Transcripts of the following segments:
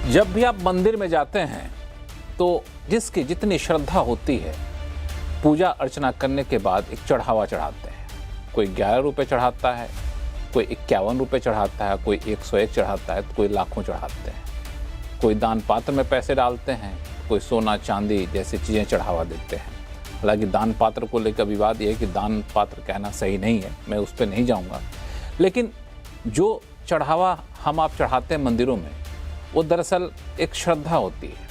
जब भी आप मंदिर में जाते हैं तो जिसकी जितनी श्रद्धा होती है, पूजा अर्चना करने के बाद एक चढ़ावा चढ़ाते हैं। कोई 11 रुपये चढ़ाता है, कोई 51 रुपये चढ़ाता है, कोई 101 चढ़ाता है, तो कोई लाखों चढ़ाते हैं। कोई दान पात्र में पैसे डालते हैं, कोई सोना चांदी जैसी चीज़ें चढ़ावा देते हैं। हालांकि दान पात्र को लेकर विवाद ये है कि दान पात्र कहना सही नहीं है, मैं उस पर नहीं जाऊँगा। लेकिन जो चढ़ावा हम आप चढ़ाते हैं मंदिरों में, वो दरअसल एक श्रद्धा होती है।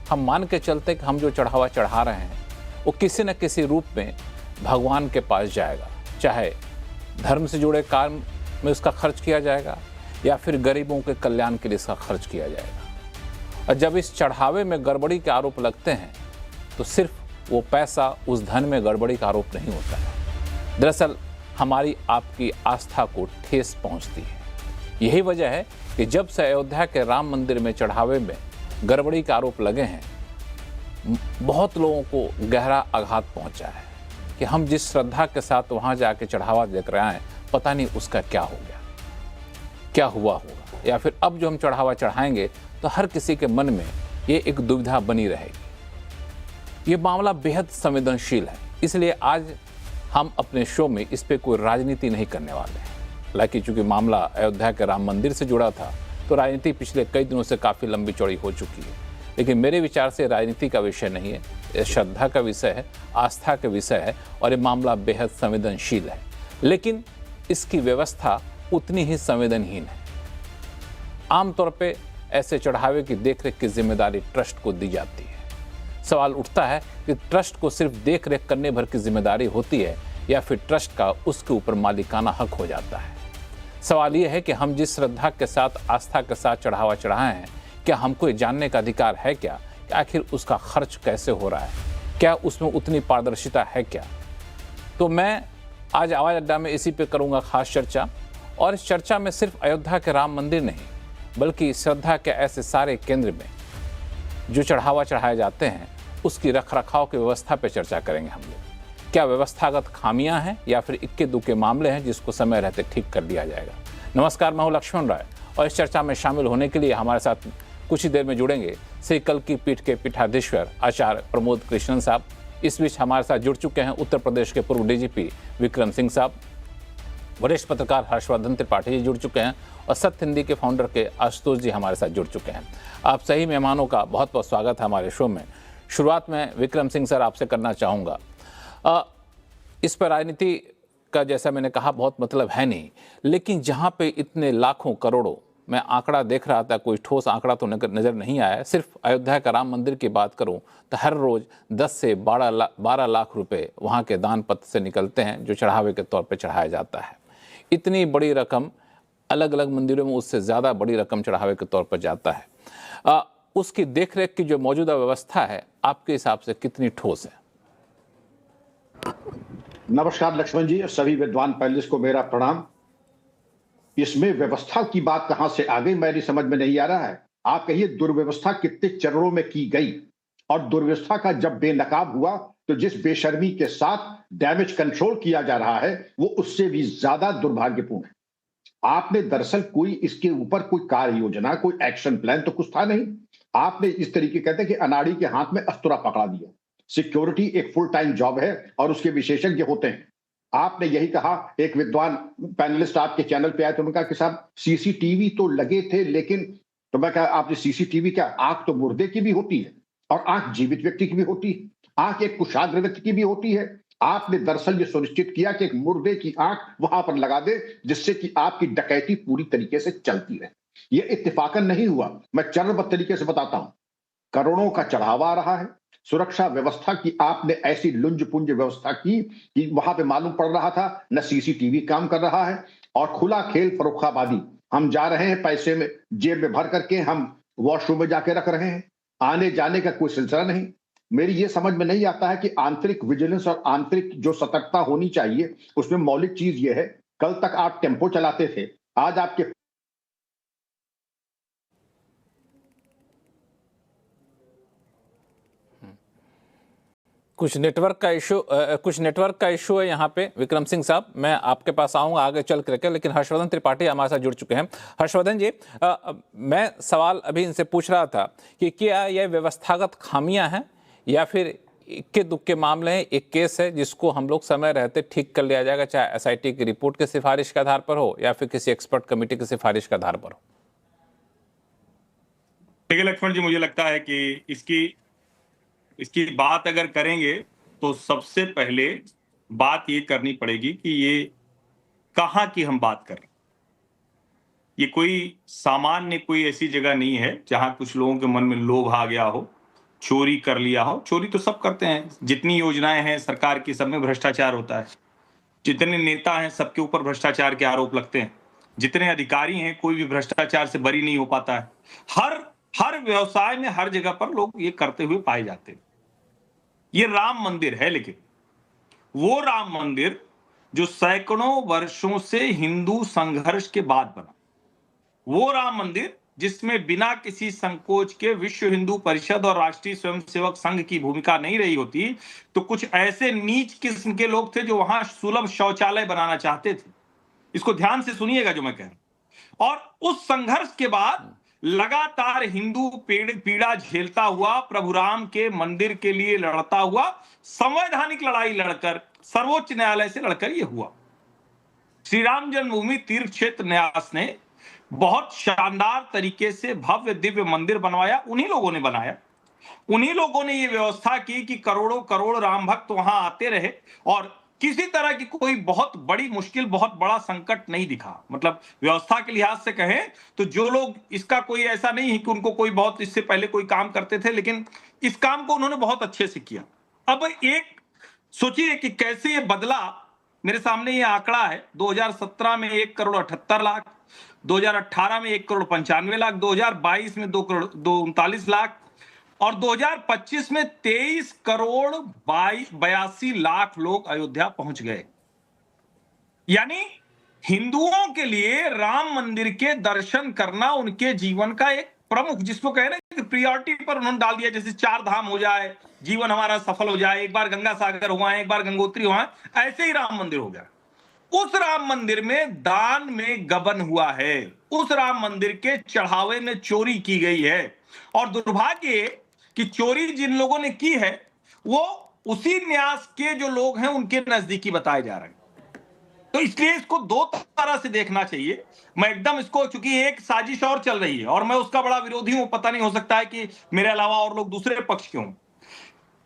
हम मान के चलते कि हम जो चढ़ावा चढ़ा रहे हैं वो किसी न किसी रूप में भगवान के पास जाएगा, चाहे धर्म से जुड़े काम में उसका खर्च किया जाएगा या फिर गरीबों के कल्याण के लिए इसका खर्च किया जाएगा। और जब इस चढ़ावे में गड़बड़ी के आरोप लगते हैं तो सिर्फ वो पैसा उस धन में गड़बड़ी का आरोप नहीं होता है, दरअसल हमारी आपकी आस्था को ठेस पहुंचती है। यही वजह है कि जब से अयोध्या के राम मंदिर में चढ़ावे में गड़बड़ी के आरोप लगे हैं, बहुत लोगों को गहरा आघात पहुंचा है कि हम जिस श्रद्धा के साथ वहां जाके चढ़ावा देख रहे हैं, पता नहीं उसका क्या हो गया, क्या हुआ होगा, या फिर अब जो हम चढ़ावा चढ़ाएंगे तो हर किसी के मन में ये एक दुविधा बनी रहेगी। ये मामला बेहद संवेदनशील है, इसलिए आज हम अपने शो में इस पर कोई राजनीति नहीं करने वाले हैं। हालांकि चूंकि मामला अयोध्या के राम मंदिर से जुड़ा था तो राजनीति पिछले कई दिनों से काफ़ी लंबी चौड़ी हो चुकी है, लेकिन मेरे विचार से राजनीति का विषय नहीं है, ये श्रद्धा का विषय है, आस्था का विषय है और ये मामला बेहद संवेदनशील है। लेकिन इसकी व्यवस्था उतनी ही संवेदनहीन है। आमतौर पे ऐसे चढ़ावे की देखरेख की जिम्मेदारी ट्रस्ट को दी जाती है। सवाल उठता है कि ट्रस्ट को सिर्फ देखरेख करने भर की जिम्मेदारी होती है या फिर ट्रस्ट का उसके ऊपर मालिकाना हक हो जाता है। सवाल यह है कि हम जिस श्रद्धा के साथ, आस्था के साथ चढ़ावा चढ़ाए हैं, क्या हमको ये जानने का अधिकार है क्या कि आखिर उसका खर्च कैसे हो रहा है, क्या उसमें उतनी पारदर्शिता है क्या? तो मैं आज आवाज़ अड्डा में इसी पे करूँगा खास चर्चा। और इस चर्चा में सिर्फ अयोध्या के राम मंदिर नहीं, बल्कि श्रद्धा के ऐसे सारे केंद्र में जो चढ़ावा चढ़ाए जाते हैं उसकी रख रखाव की व्यवस्था पर चर्चा करेंगे हम लोग। क्या व्यवस्थागत खामियां हैं या फिर इक्के दुक्के मामले हैं जिसको समय रहते ठीक कर दिया जाएगा? नमस्कार, मैं हूं लक्ष्मण राय और इस चर्चा में शामिल होने के लिए हमारे साथ कुछ ही देर में जुड़ेंगे श्री कल्की पीठ के पीठाधीश्वर आचार्य प्रमोद कृष्णन साहब। इस बीच हमारे साथ जुड़ चुके हैं उत्तर प्रदेश के पूर्व डीजीपी विक्रम सिंह साहब, वरिष्ठ पत्रकार हर्षवर्धन त्रिपाठी जी जुड़ चुके हैं और सत्य हिंदी के फाउंडर के आशुतोष जी हमारे साथ जुड़ चुके हैं। आप सही मेहमानों का बहुत बहुत स्वागत है हमारे शो में। शुरुआत में विक्रम सिंह सर आपसे करना चाहूँगा। इस पर राजनीति का जैसा मैंने कहा बहुत मतलब है नहीं, लेकिन जहाँ पे इतने लाखों करोड़ों, मैं आंकड़ा देख रहा था, कोई ठोस आंकड़ा तो नज़र नहीं आया, सिर्फ अयोध्या का राम मंदिर की बात करूं तो हर रोज़ 10 से 12 लाख रुपए वहाँ के दान पत्र से निकलते हैं जो चढ़ावे के तौर पे चढ़ाया जाता है। इतनी बड़ी रकम अलग अलग मंदिरों में उससे ज़्यादा बड़ी रकम चढ़ावे के तौर पर जाता है। उसकी देखरेख की जो मौजूदा व्यवस्था है आपके हिसाब से कितनी ठोस है? नमस्कार लक्ष्मण जी, सभी विद्वान पैनलिस्ट को मेरा प्रणाम। इसमें व्यवस्था की बात कहां से आ गई मेरी समझ में नहीं आ रहा है। आप कहिए दुर्व्यवस्था कितने चरणों में की गई, और दुर्व्यवस्था का जब बेनकाब हुआ तो जिस बेशर्मी के साथ डैमेज कंट्रोल किया जा रहा है वो उससे भी ज्यादा दुर्भाग्यपूर्ण है। आपने दरअसल कोई इसके ऊपर कोई कार्य योजना, कोई एक्शन प्लान तो कुछ था नहीं। आपने इस तरीके कहते हैं कि अनाड़ी के हाथ में अस्तुरा पकड़ा दिया। सिक्योरिटी एक फुल टाइम जॉब है और उसके विशेषज्ञ होते हैं। आपने यही कहा, एक विद्वान पैनलिस्ट आपके चैनल पे आए तो उन्होंने कहा कि साहब सीसीटीवी तो लगे थे, लेकिन तो मैं कहा आपने सीसीटीवी क्या, आंख तो मुर्दे की भी होती है और आंख जीवित व्यक्ति की भी होती है, आंख एक कुशाग्र व्यक्ति की भी होती है। आपने दरअसल ये सुनिश्चित किया कि एक मुर्दे की आंख वहां पर लगा दे जिससे कि आपकी डकैती पूरी तरीके से चलती रहे। यह इत्तेफाकन नहीं हुआ, मैं चरणबद्ध तरीके से बताता हूं। करोड़ों का चढ़ावा आ रहा है, सुरक्षा व्यवस्था की आपने ऐसी लुंज पुंज व्यवस्था की कि वहां पे मालूम पड़ रहा था न सीसीटीवी काम कर रहा है, और खुला खेल फर्रुखाबादी। हम जा रहे हैं पैसे में जेब में भर करके, हम वॉशरूम में जाके रख रहे हैं, आने जाने का कोई सिलसिला नहीं। मेरी ये समझ में नहीं आता है कि आंतरिक विजिलेंस और आंतरिक जो सतर्कता होनी चाहिए उसमें मौलिक चीज ये है। कल तक आप टेम्पो चलाते थे, आज आपके कुछ नेटवर्क का इशू है यहाँ पे। विक्रम सिंह साहब, मैं आपके पास आऊँगा आगे चल करके, लेकिन हर्षवर्धन त्रिपाठी हमारे साथ जुड़ चुके हैं। हर्षवर्धन जी, मैं सवाल अभी इनसे पूछ रहा था कि क्या यह व्यवस्थागत खामियां हैं या फिर इक्के दुक्के मामले हैं, एक केस है जिसको हम लोग समय रहते ठीक कर लिया जाएगा, चाहे एसआईटी की रिपोर्ट के सिफारिश के आधार पर हो या फिर किसी एक्सपर्ट कमेटी की सिफारिश के आधार पर हो? देखिए लक्ष्मण जी, मुझे लगता है कि इसकी बात अगर करेंगे तो सबसे पहले बात ये करनी पड़ेगी कि ये कहाँ की हम बात कर रहे हैं। ये कोई सामान्य कोई ऐसी जगह नहीं है जहां कुछ लोगों के मन में लोभ आ गया हो, चोरी कर लिया हो। चोरी तो सब करते हैं, जितनी योजनाएं हैं सरकार की सब में भ्रष्टाचार होता है। जितने नेता हैं सबके ऊपर भ्रष्टाचार के आरोप लगते हैं। जितने अधिकारी हैं कोई भी भ्रष्टाचार से बरी नहीं हो पाता है। हर व्यवसाय में हर जगह पर लोग ये करते हुए पाए जाते हैं। ये राम मंदिर है, लेकिन वो राम मंदिर जो सैकड़ों वर्षों से हिंदू संघर्ष के बाद बना, वो राम मंदिर जिसमें बिना किसी संकोच के विश्व हिंदू परिषद और राष्ट्रीय स्वयंसेवक संघ की भूमिका नहीं रही होती, तो कुछ ऐसे नीच किस्म के लोग थे जो वहां सुलभ शौचालय बनाना चाहते थे। इसको ध्यान से सुनिएगा जो मैं कह रहा हूं। और उस संघर्ष के बाद लगातार हिंदू पीड़ा झेलता हुआ, प्रभु राम के मंदिर के लिए लड़ता हुआ, संवैधानिक लड़ाई लड़कर सर्वोच्च न्यायालय से लड़कर यह हुआ। श्री राम जन्मभूमि तीर्थ क्षेत्र न्यास ने बहुत शानदार तरीके से भव्य दिव्य मंदिर बनवाया। उन्हीं लोगों ने बनाया, उन्हीं लोगों ने यह व्यवस्था की कि करोड़ों करोड़ राम भक्त वहां आते रहे और किसी तरह की कोई बहुत बड़ी मुश्किल, बहुत बड़ा संकट नहीं दिखा। मतलब व्यवस्था के लिहाज से कहें तो जो लोग, इसका कोई ऐसा नहीं है कि उनको कोई बहुत इससे पहले कोई काम करते थे, लेकिन इस काम को उन्होंने बहुत अच्छे से किया। अब एक सोचिए कि कैसे ये बदला। मेरे सामने ये आंकड़ा है, 2017 में 1,78,00,000, 2018 में 1,95,00,000, 2022 में 2,39,00,000 और 2025 में 23,82,00,000 लोग अयोध्या पहुंच गए। यानी हिंदुओं के लिए राम मंदिर के दर्शन करना उनके जीवन का एक प्रमुख, जिसको कह रहे हैं कि प्रियोरिटी पर उन्होंने डाल दिया। जैसे 4 धाम हो जाए, जीवन हमारा सफल हो जाए, एक बार गंगा सागर हुआ है, एक बार गंगोत्री हुआ है, ऐसे ही राम मंदिर हो गया। उस राम मंदिर में दान में गबन हुआ है, उस राम मंदिर के चढ़ावे में चोरी की गई है। और दुर्भाग्य कि चोरी जिन लोगों ने की है वो उसी न्यास के जो लोग हैं उनके नजदीकी बताए जा रहे हैं। तो इसलिए इसको दो तरह से देखना चाहिए। मैं एकदम इसको, चूंकि एक साजिश और चल रही है और मैं उसका बड़ा विरोधी हूं, पता नहीं हो सकता है कि मेरे अलावा और लोग दूसरे पक्ष के हों।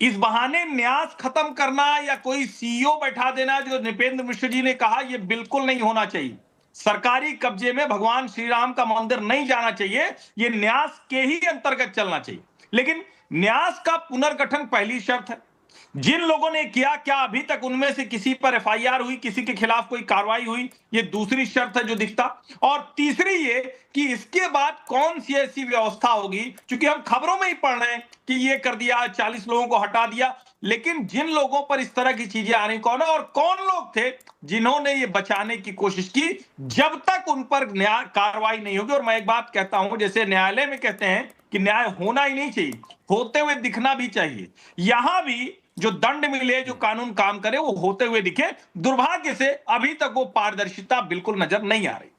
इस बहाने न्यास खत्म करना या कोई सीईओ बैठा देना, जो नृपेंद्र मिश्र जी ने कहा, यह बिल्कुल नहीं होना चाहिए। सरकारी कब्जे में भगवान श्री राम का मंदिर नहीं जाना चाहिए, यह न्यास के ही अंतर्गत चलना चाहिए। लेकिन न्यास का पुनर्गठन पहली शर्त है। जिन लोगों ने किया, क्या अभी तक उनमें से किसी पर एफआईआर हुई, किसी के खिलाफ कोई कार्रवाई हुई, ये दूसरी शर्त है जो दिखता। और तीसरी ये कि इसके बाद कौन सी ऐसी व्यवस्था होगी, क्योंकि हम खबरों में ही पढ़ रहे हैं कि ये कर दिया, 40 लोगों को हटा दिया, लेकिन जिन लोगों पर इस तरह की चीजें आ रही, कौन है और कौन लोग थे जिन्होंने ये बचाने की कोशिश की, जब तक उन पर न्याय कार्रवाई नहीं होगी। और मैं एक बात कहता हूं, जैसे न्यायालय में कहते हैं कि न्याय होना ही नहीं चाहिए, होते हुए दिखना भी चाहिए। यहां भी जो दंड मिले, जो कानून काम करे, वो होते हुए दिखे। दुर्भाग्य से अभी तक वो पारदर्शिता बिल्कुल नजर नहीं आ रही।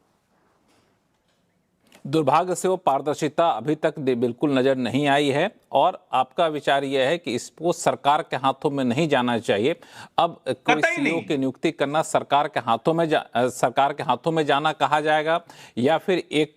दुर्भाग्य से वो पारदर्शिता अभी तक बिल्कुल नजर नहीं आई है और आपका विचार यह है कि इसको सरकार के हाथों में नहीं जाना चाहिए। अब कोई सीईओ की नियुक्ति करना सरकार के हाथों में जाना कहा जाएगा या फिर एक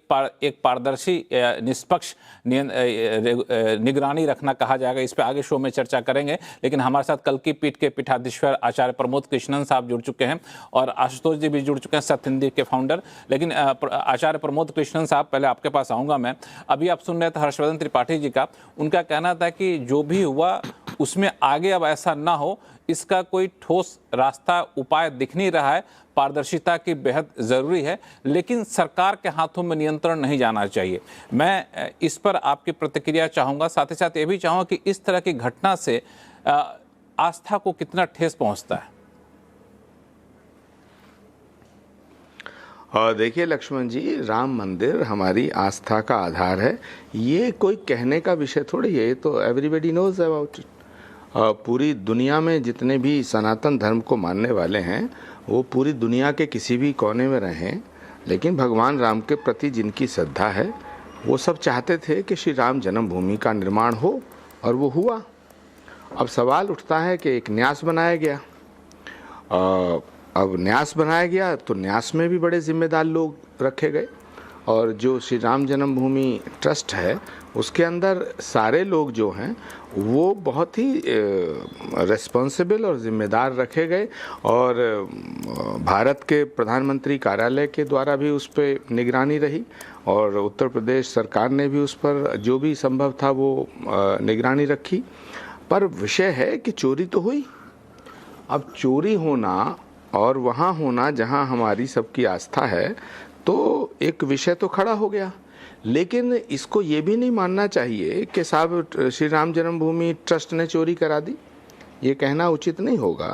पारदर्शी निष्पक्ष निगरानी रखना कहा जाएगा। इस पर आगे शो में चर्चा करेंगे। लेकिन हमारे साथ कल की पीठ के पीठाधीश्वर आचार्य प्रमोद कृष्णन साहब जुड़ चुके हैं और आशुतोष जी भी जुड़ चुके हैं, सत्य हिंदी के फाउंडर। लेकिन आचार्य प्रमोद कृष्णन साहब, पहले आपके पास आऊंगा मैं। अभी आप सुन रहे थे हर्षवर्धन त्रिपाठी जी का, उनका कहना था कि जो भी हुआ उसमें आगे अब ऐसा ना हो, इसका कोई ठोस रास्ता उपाय दिख नहीं रहा है। पारदर्शिता की बेहद ज़रूरी है, लेकिन सरकार के हाथों में नियंत्रण नहीं जाना चाहिए। मैं इस पर आपकी प्रतिक्रिया चाहूँगा। साथ ही साथ ये भी चाहूँगा कि इस तरह की घटना से आस्था को कितना ठेस पहुँचता है। और देखिए लक्ष्मण जी, राम मंदिर हमारी आस्था का आधार है। ये कोई कहने का विषय थोड़ी है, ये तो एवरीबडी नोज अबाउट इट। पूरी दुनिया में जितने भी सनातन धर्म को मानने वाले हैं वो पूरी दुनिया के किसी भी कोने में रहें, लेकिन भगवान राम के प्रति जिनकी श्रद्धा है वो सब चाहते थे कि श्री राम जन्मभूमि का निर्माण हो, और वो हुआ। अब सवाल उठता है कि एक न्यास बनाया गया। अब न्यास बनाया गया तो न्यास में भी बड़े जिम्मेदार लोग रखे गए, और जो श्री राम जन्मभूमि ट्रस्ट है उसके अंदर सारे लोग जो हैं वो बहुत ही रिस्पॉन्सिबल और ज़िम्मेदार रखे गए, और भारत के प्रधानमंत्री कार्यालय के द्वारा भी उस पर निगरानी रही, और उत्तर प्रदेश सरकार ने भी उस पर जो भी संभव था वो निगरानी रखी। पर विषय है कि चोरी तो हुई। अब चोरी होना और वहाँ होना जहाँ हमारी सबकी आस्था है, तो एक विषय तो खड़ा हो गया। लेकिन इसको ये भी नहीं मानना चाहिए कि साहब श्री राम जन्मभूमि ट्रस्ट ने चोरी करा दी। ये कहना उचित नहीं होगा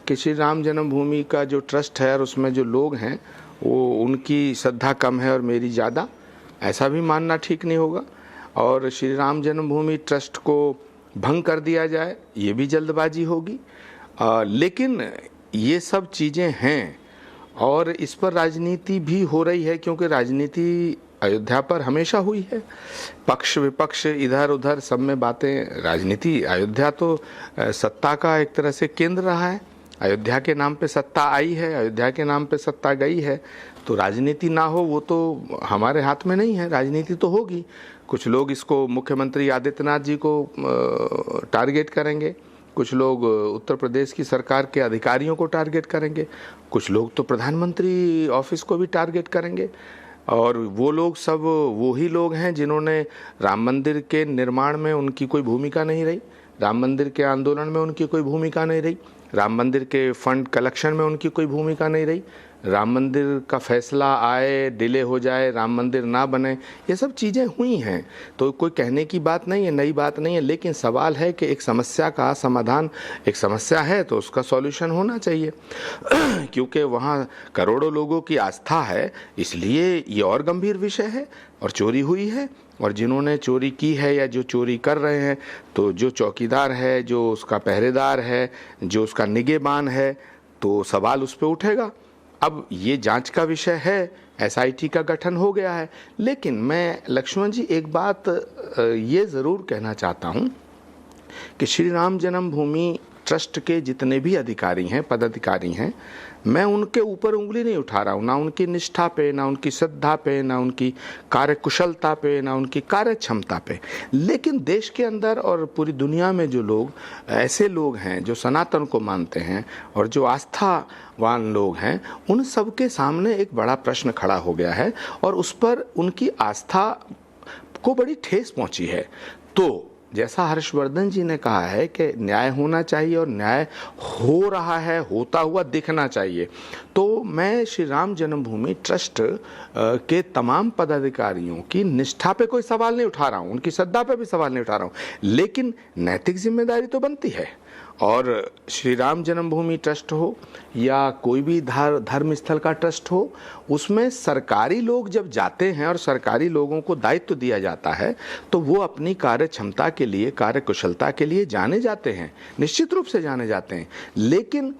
कि श्री राम जन्मभूमि का जो ट्रस्ट है और उसमें जो लोग हैं वो उनकी श्रद्धा कम है और मेरी ज़्यादा, ऐसा भी मानना ठीक नहीं होगा। और श्री राम जन्मभूमि ट्रस्ट को भंग कर दिया जाए, ये भी जल्दबाजी होगी। लेकिन ये सब चीज़ें हैं और इस पर राजनीति भी हो रही है, क्योंकि राजनीति अयोध्या पर हमेशा हुई है। पक्ष विपक्ष इधर उधर सब में बातें, राजनीति, अयोध्या तो सत्ता का एक तरह से केंद्र रहा है। अयोध्या के नाम पे सत्ता आई है, अयोध्या के नाम पे सत्ता गई है, तो राजनीति ना हो वो तो हमारे हाथ में नहीं है, राजनीति तो होगी। कुछ लोग इसको मुख्यमंत्री आदित्यनाथ जी को टारगेट करेंगे, कुछ लोग उत्तर प्रदेश की सरकार के अधिकारियों को टारगेट करेंगे, कुछ लोग तो प्रधानमंत्री ऑफिस को भी टारगेट करेंगे। और वो लोग सब वो ही लोग हैं जिन्होंने राम मंदिर के निर्माण में उनकी कोई भूमिका नहीं रही, राम मंदिर के आंदोलन में उनकी कोई भूमिका नहीं रही, राम मंदिर के फंड कलेक्शन में उनकी कोई भूमिका नहीं रही, राम मंदिर का फैसला आए, डिले हो जाए, राम मंदिर ना बने, ये सब चीज़ें हुई हैं। तो कोई कहने की बात नहीं है, नई बात नहीं है। लेकिन सवाल है कि एक समस्या का समाधान, एक समस्या है तो उसका सॉल्यूशन होना चाहिए क्योंकि वहाँ करोड़ों लोगों की आस्था है, इसलिए ये और गंभीर विषय है। और चोरी हुई है, और जिन्होंने चोरी की है या जो चोरी कर रहे हैं, तो जो चौकीदार है, जो उसका पहरेदार है, जो उसका निगहबान है, तो सवाल उस पर उठेगा। अब ये जांच का विषय है, एसआईटी का गठन हो गया है। लेकिन मैं लक्ष्मण जी एक बात ये ज़रूर कहना चाहता हूँ कि श्री राम जन्मभूमि ट्रस्ट के जितने भी अधिकारी हैं, पदाधिकारी हैं, मैं उनके ऊपर उंगली नहीं उठा रहा हूँ, ना उनकी निष्ठा पे, ना उनकी श्रद्धा पे, ना उनकी कार्यकुशलता पे, ना उनकी कार्य क्षमता पे। लेकिन देश के अंदर और पूरी दुनिया में जो लोग ऐसे लोग हैं जो सनातन को मानते हैं और जो आस्थावान लोग हैं, उन सबके सामने एक बड़ा प्रश्न खड़ा हो गया है और उस पर उनकी आस्था को बड़ी ठेस पहुंची है। तो जैसा हर्षवर्धन जी ने कहा है कि न्याय होना चाहिए और न्याय हो रहा है, होता हुआ दिखना चाहिए, तो मैं श्री राम जन्मभूमि ट्रस्ट के तमाम पदाधिकारियों की निष्ठा पे कोई सवाल नहीं उठा रहा हूँ, उनकी श्रद्धा पे भी सवाल नहीं उठा रहा हूँ, लेकिन नैतिक जिम्मेदारी तो बनती है। और श्री राम जन्मभूमि ट्रस्ट हो या कोई भी धर्म स्थल का ट्रस्ट हो, उसमें सरकारी लोग जब जाते हैं और सरकारी लोगों को दायित्व दिया जाता है तो वो अपनी कार्य क्षमता के लिए, कार्य कुशलता के लिए जाने जाते हैं, निश्चित रूप से जाने जाते हैं। लेकिन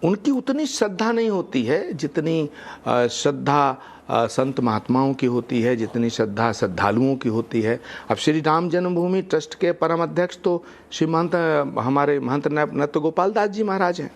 उनकी उतनी श्रद्धा नहीं होती है जितनी श्रद्धा संत महात्माओं की होती है, जितनी श्रद्धा श्रद्धालुओं की होती है। अब श्री राम जन्मभूमि ट्रस्ट के परम अध्यक्ष तो श्री हमारे महंत नृत्य गोपाल दास जी महाराज हैं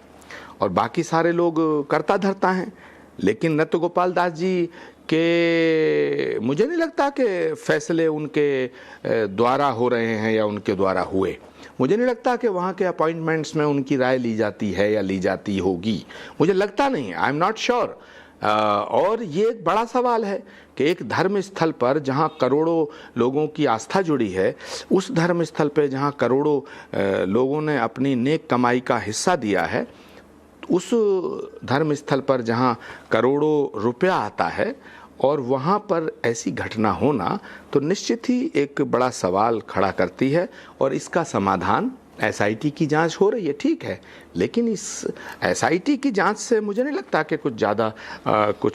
और बाकी सारे लोग करता धरता हैं। लेकिन नृत्य गोपाल दास जी के मुझे नहीं लगता कि फैसले उनके द्वारा हो रहे हैं या उनके द्वारा हुए। मुझे नहीं लगता कि वहाँ के अपॉइंटमेंट्स में उनकी राय ली जाती है या ली जाती होगी, मुझे लगता नहीं है, आई एम नॉट श्योर। और ये एक बड़ा सवाल है कि एक धर्म स्थल पर जहाँ करोड़ों लोगों की आस्था जुड़ी है, उस धर्म स्थल पर जहाँ करोड़ों लोगों ने अपनी नेक कमाई का हिस्सा दिया है, उस धर्म स्थल पर जहाँ करोड़ों रुपया आता है और वहाँ पर ऐसी घटना होना तो निश्चित ही एक बड़ा सवाल खड़ा करती है और इसका समाधान एसआईटी की जांच हो रही है, ठीक है, लेकिन इस एसआईटी की जांच से मुझे नहीं लगता कि कुछ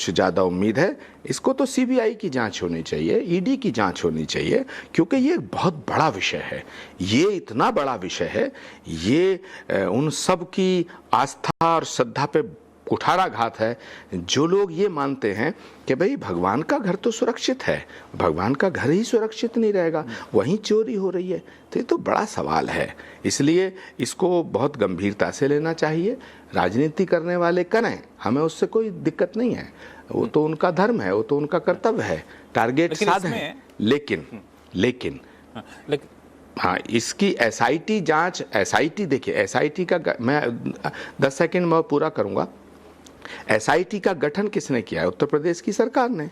ज़्यादा उम्मीद है। इसको तो सीबीआई की जांच होनी चाहिए, ईडी की जांच होनी चाहिए, क्योंकि ये बहुत बड़ा विषय है। ये इतना बड़ा विषय है, ये उन सब की आस्था और श्रद्धा पे कुठाराघात है जो लोग ये मानते हैं कि भाई भगवान का घर तो सुरक्षित है, भगवान का घर ही सुरक्षित नहीं रहेगा, वहीं चोरी हो रही है। तो ये तो बड़ा सवाल है, इसलिए इसको बहुत गंभीरता से लेना चाहिए। राजनीति करने वाले करें, हमें उससे कोई दिक्कत नहीं है, वो तो उनका धर्म है, वो तो उनका कर्तव्य है, टारगेट साधें। लेकिन हाँ, इसकी एसआईटी जांच, एसआईटी देखिए, एसआईटी का मैं 10 सेकंड में पूरा करूंगा। एसआईटी का गठन किसने किया है? उत्तर प्रदेश की सरकार ने।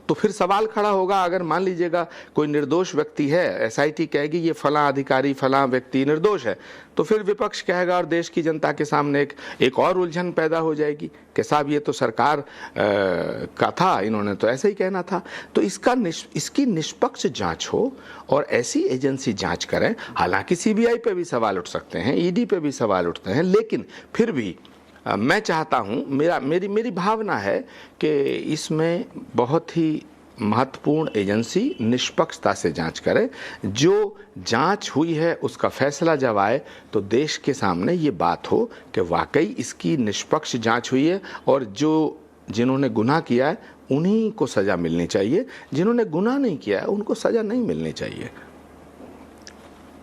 तो फिर सवाल खड़ा होगा, अगर मान लीजिएगा कोई निर्दोष व्यक्ति है, एसआईटी कहेगी ये फलां अधिकारी फलां व्यक्ति निर्दोष है, तो फिर विपक्ष कहेगा और देश की जनता के सामने एक और उलझन पैदा हो जाएगी कि साहब ये तो सरकार का था, इन्होंने तो ऐसे ही कहना था। तो इसकी निष्पक्ष जांच हो और ऐसी एजेंसी जांच करें। हालांकि सीबीआई पे भी सवाल उठ सकते हैं, ईडी पे भी सवाल उठते हैं, लेकिन फिर भी मैं चाहता हूँ, मेरी भावना है कि इसमें बहुत ही महत्वपूर्ण एजेंसी निष्पक्षता से जांच करे। जो जांच हुई है उसका फैसला जब आए तो देश के सामने ये बात हो कि वाकई इसकी निष्पक्ष जांच हुई है और जिन्होंने गुनाह किया है उन्हीं को सज़ा मिलनी चाहिए, जिन्होंने गुनाह नहीं किया है उनको सज़ा नहीं मिलनी चाहिए।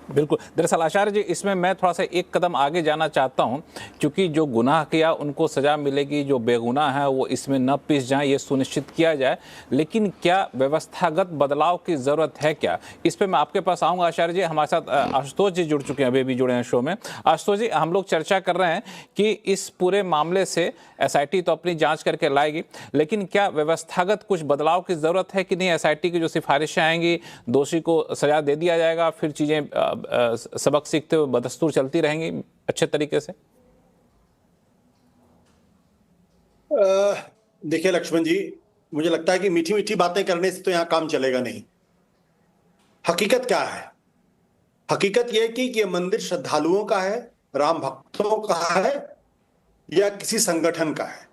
बिल्कुल। दरअसल आचार्य जी, इसमें मैं थोड़ा सा एक कदम आगे जाना चाहता हूं, क्योंकि जो गुनाह किया उनको सज़ा मिलेगी, जो बेगुनाह है वो इसमें न पिस जाए, ये सुनिश्चित किया जाए। लेकिन क्या व्यवस्थागत बदलाव की ज़रूरत है क्या? इस पर मैं आपके पास आऊँगा आचार्य जी। हमारे साथ आशुतोष जी जुड़ चुके हैं, अभी भी जुड़े हैं शो में। आशुतोष जी, हम लोग चर्चा कर रहे हैं कि इस पूरे मामले से एसआईटी तो अपनी जाँच करके लाएगी, लेकिन क्या व्यवस्थागत कुछ बदलाव की ज़रूरत है कि नहीं? एसआईटी की जो सिफारिशें आएंगी, दोषी को सज़ा दे दिया जाएगा, फिर चीज़ें सबक सीखते हुए बदस्तूर चलती रहेंगी अच्छे तरीके से? देखिए लक्ष्मण जी, मुझे लगता है कि मीठी मीठी बातें करने से तो यहां काम चलेगा नहीं। हकीकत क्या है? हकीकत यह कि ये मंदिर श्रद्धालुओं का है, राम भक्तों का है, या किसी संगठन का है?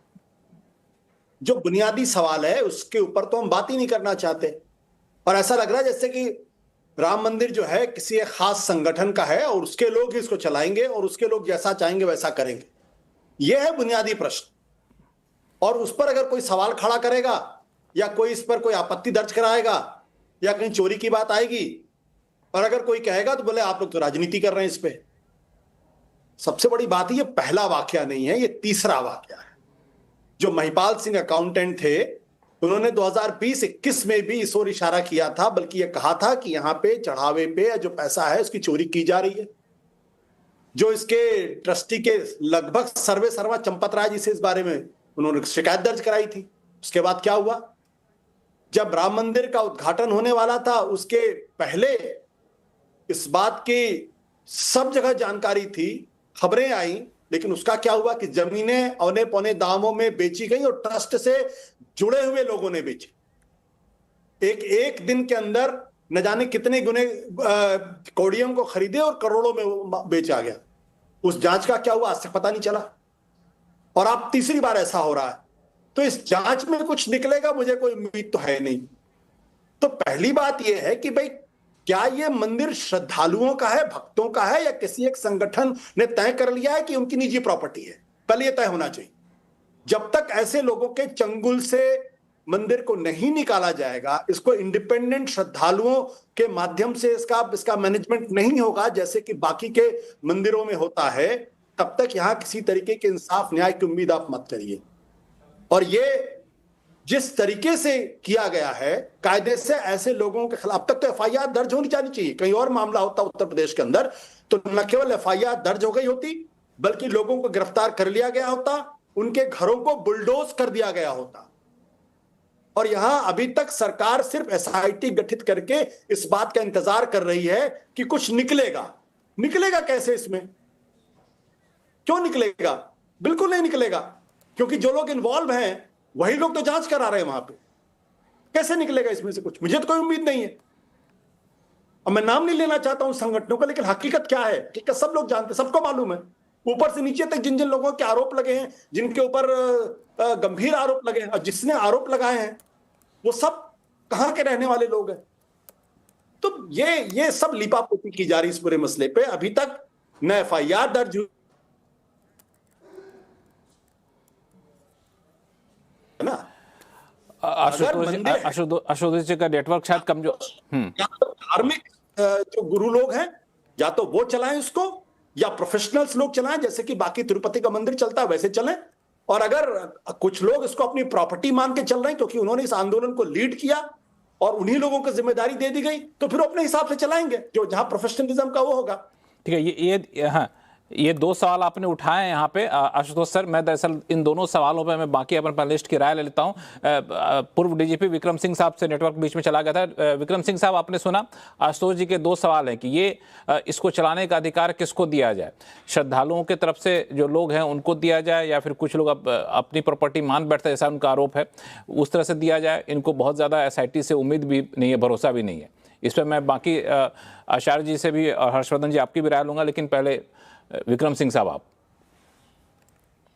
जो बुनियादी सवाल है उसके ऊपर तो हम बात ही नहीं करना चाहते। और ऐसा लग रहा है जैसे कि राम मंदिर जो है किसी एक खास संगठन का है और उसके लोग ही इसको चलाएंगे और उसके लोग जैसा चाहेंगे वैसा करेंगे। यह है बुनियादी प्रश्न। और उस पर अगर कोई सवाल खड़ा करेगा या कोई इस पर कोई आपत्ति दर्ज कराएगा या कहीं चोरी की बात आएगी और अगर कोई कहेगा तो बोले आप लोग तो राजनीति कर रहे हैं इस पे। सबसे बड़ी बात है, ये पहला वाकया नहीं है, ये तीसरा वाकया है। जो महिपाल सिंह अकाउंटेंट थे, उन्होंने 2020-21 में भी इस ओर इशारा किया था, बल्कि यह कहा था कि यहां पे चढ़ावे पे जो पैसा है उसकी चोरी की जा रही है। जो इसके ट्रस्टी के लगभग सर्वे सर्वा चंपत राय जी से इस बारे में उन्होंने शिकायत दर्ज कराई थी। उसके बाद क्या हुआ? जब राम मंदिर का उद्घाटन होने वाला था उसके पहले इस बात की सब जगह जानकारी थी, खबरें आई, लेकिन उसका क्या हुआ कि जमीनें औने पौने दामों में बेची गई और ट्रस्ट से जुड़े हुए लोगों ने बेची। एक दिन के अंदर न जाने कितने गुने कौड़ियों को खरीदे और करोड़ों में बेचा गया। उस जांच का क्या हुआ आज तक पता नहीं चला। और अब तीसरी बार ऐसा हो रहा है, तो इस जांच में कुछ निकलेगा मुझे कोई उम्मीद तो है नहीं। तो पहली बात यह है कि भाई क्या ये मंदिर श्रद्धालुओं का है, भक्तों का है, या किसी एक संगठन ने तय कर लिया है कि उनकी निजी प्रॉपर्टी है? पहले यह तय होना चाहिए। जब तक ऐसे लोगों के चंगुल से मंदिर को नहीं निकाला जाएगा, इसको इंडिपेंडेंट श्रद्धालुओं के माध्यम से इसका मैनेजमेंट नहीं होगा जैसे कि बाकी के मंदिरों में होता है, तब तक यहां किसी तरीके के इंसाफ न्याय की उम्मीद आप मत करिए। और ये जिस तरीके से किया गया है, कायदे से ऐसे लोगों के खिलाफ, अब तक तो एफआईआर दर्ज होनी जानी चाहिए। कहीं और मामला होता उत्तर प्रदेश के अंदर तो न केवल एफआईआर दर्ज हो गई होती, बल्कि लोगों को गिरफ्तार कर लिया गया होता, उनके घरों को बुलडोज कर दिया गया होता। और यहां अभी तक सरकार सिर्फ एसआईटी गठित करके इस बात का इंतजार कर रही है कि कुछ निकलेगा। निकलेगा कैसे इसमें? क्यों निकलेगा? बिल्कुल नहीं निकलेगा, क्योंकि जो लोग इन्वॉल्व हैं वही लोग तो जांच करा रहे हैं वहां पे। कैसे निकलेगा इसमें से कुछ? मुझे तो कोई उम्मीद नहीं है। अब मैं नाम नहीं लेना चाहता हूं संगठनों का, लेकिन हकीकत क्या है, हकीकत सब लोग जानते हैं, सबको मालूम है। ऊपर से नीचे तक जिन जिन लोगों के आरोप लगे हैं, जिनके ऊपर गंभीर आरोप लगे हैं, और जिसने आरोप लगाए हैं वो सब कहां के रहने वाले लोग हैं। तो ये सब लिपापोती की जा रही इस पूरे मसले पे। अभी तक न एफआईआर दर्ज हुई है ना। आशुतोष जी का नेटवर्क शायद कमजोर। या तो धार्मिक जो गुरु लोग हैं, या तो वो चलाएं उसको, या प्रोफेशनल्स लोग चलाएं, जैसे कि बाकी तिरुपति का मंदिर चलता है वैसे चलें। और अगर कुछ लोग इसको अपनी प्रॉपर्टी मान के चल रहे हैं क्योंकि उन्होंने इस आंदोलन को लीड किया और उन्हीं लोगों को जिम्मेदारी दे दी गई, तो फिर अपने हिसाब से चलाएंगे, जो जहां प्रोफेशनलिज्म का वो होगा। ठीक है, ये दो सवाल आपने उठाए हैं यहाँ पे आशुतोष सर। मैं दरअसल इन दोनों सवालों पे मैं बाकी अपन पैनलिस्ट की राय ले लेता हूँ। पूर्व डीजीपी विक्रम सिंह साहब से नेटवर्क बीच में चला गया था। विक्रम सिंह साहब, आपने सुना आशुतोष जी के दो सवाल हैं कि ये इसको चलाने का अधिकार किसको दिया जाए, श्रद्धालुओं की तरफ से जो लोग हैं उनको दिया जाए, या फिर कुछ लोग अपनी प्रॉपर्टी मान बैठते हैं जैसा उनका आरोप है उस तरह से दिया जाए। इनको बहुत ज़्यादा एसआईटी से उम्मीद भी नहीं है, भरोसा भी नहीं है। इस पर मैं बाकी आचार्य जी से भी और हर्षवर्धन जी आपकी भी राय लूंगा, लेकिन पहले विक्रम सिंह साहब आप।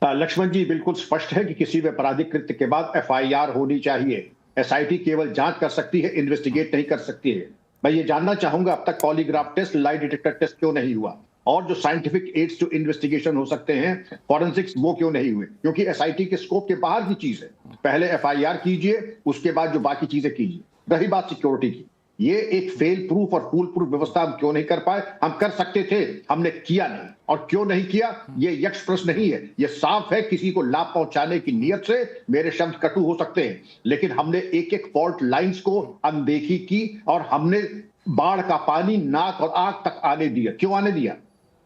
लक्ष्मण जी, बिल्कुल स्पष्ट है कि किसी भी आपराधिक कृत्य के बाद एफआईआर होनी चाहिए। एसआईटी केवल जांच कर सकती है, इन्वेस्टिगेट नहीं कर सकती है। मैं ये जानना चाहूंगा अब तक polygraph test, lie detector test क्यों नहीं हुआ, और जो साइंटिफिक एड्स जो इन्वेस्टिगेशन हो सकते हैं, फॉरेंसिक्स, वो क्यों नहीं हुए? क्योंकि एसआईटी के स्कोप के बाहर की चीज है। पहले एफआईआर कीजिए, उसके बाद जो बाकी चीजें कीजिए। रही बात सिक्योरिटी की, ये एक फेल प्रूफ और फूल प्रूफ व्यवस्था हम क्यों नहीं कर पाए? हम कर सकते थे, हमने किया नहीं। और क्यों नहीं किया, ये यक्ष प्रश्न नहीं है, ये साफ है किसी को लाभ पहुंचाने की नियत से। मेरे शब्द कटु हो सकते हैं, लेकिन हमने एक एक फॉल्ट लाइंस को अनदेखी की और हमने बाढ़ का पानी नाक और आंख तक आने दिया। क्यों आने दिया?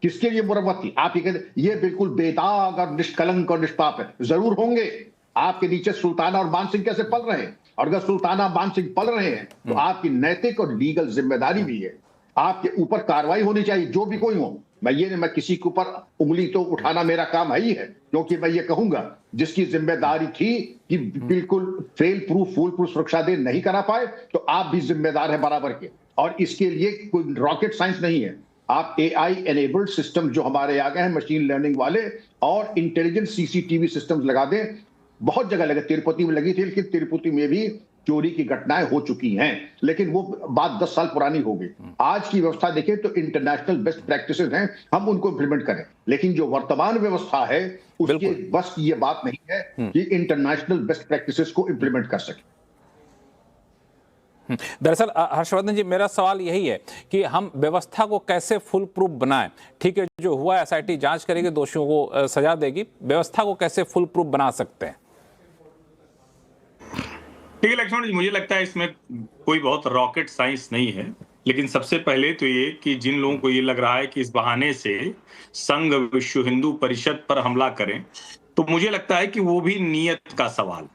किसके लिए मुरव्वत थी? आप ये कहते ये बिल्कुल बेदाग और निष्कलंक और निष्पाप है। जरूर होंगे। आपके नीचे सुल्ताना और मान सिंह कैसे पल रहे हैं, और अगर सुल्ताना मान सिंह पल रहे हैं तो आपकी नैतिक और लीगल जिम्मेदारी भी है। आपके ऊपर कार्रवाई होनी चाहिए, जो भी कोई हो। मैं किसी के ऊपर उंगली तो उठाना मेरा काम है ही है, क्योंकि मैं ये कहूंगा जिसकी जिम्मेदारी थी कि बिल्कुल फेल प्रूफ फूल प्रूफ सुरक्षा दे नहीं करा पाए, तो आप भी जिम्मेदार है बराबर के। और इसके लिए कोई रॉकेट साइंस नहीं है। आप एआई एनेबल्ड सिस्टम जो हमारे आ गए हैं, मशीन लर्निंग वाले, और इंटेलिजेंट सीसीटीवी सिस्टम्स लगा दें। बहुत जगह लगे, तिरुपति में लगी थी, लेकिन तिरुपति में भी चोरी की घटनाएं हो चुकी हैं, लेकिन वो बात 10 साल पुरानी हो गई। आज की व्यवस्था देखें तो इंटरनेशनल बेस्ट प्रैक्टिसेस हैं, हम उनको इंप्लीमेंट करें। लेकिन जो वर्तमान व्यवस्था है उसके बस की ये बात नहीं है कि इंटरनेशनल बेस्ट प्रैक्टिसेस को इंप्लीमेंट कर सके। दरअसल हर्षवर्धन जी, मेरा सवाल यही है कि हम व्यवस्था को कैसे फुल प्रूफ बनाएं। ठीक है, जो हुआ एसआईटी जांच करेगी, दोषियों को सजा देगी, व्यवस्था को कैसे फुल प्रूफ बना सकते हैं? ठीक है लक्ष्मण जी, मुझे लगता है इसमें कोई बहुत रॉकेट साइंस नहीं है। लेकिन सबसे पहले तो ये कि जिन लोगों को ये लग रहा है कि इस बहाने से संघ विश्व हिंदू परिषद पर हमला करें, तो मुझे लगता है कि वो भी नियत का सवाल।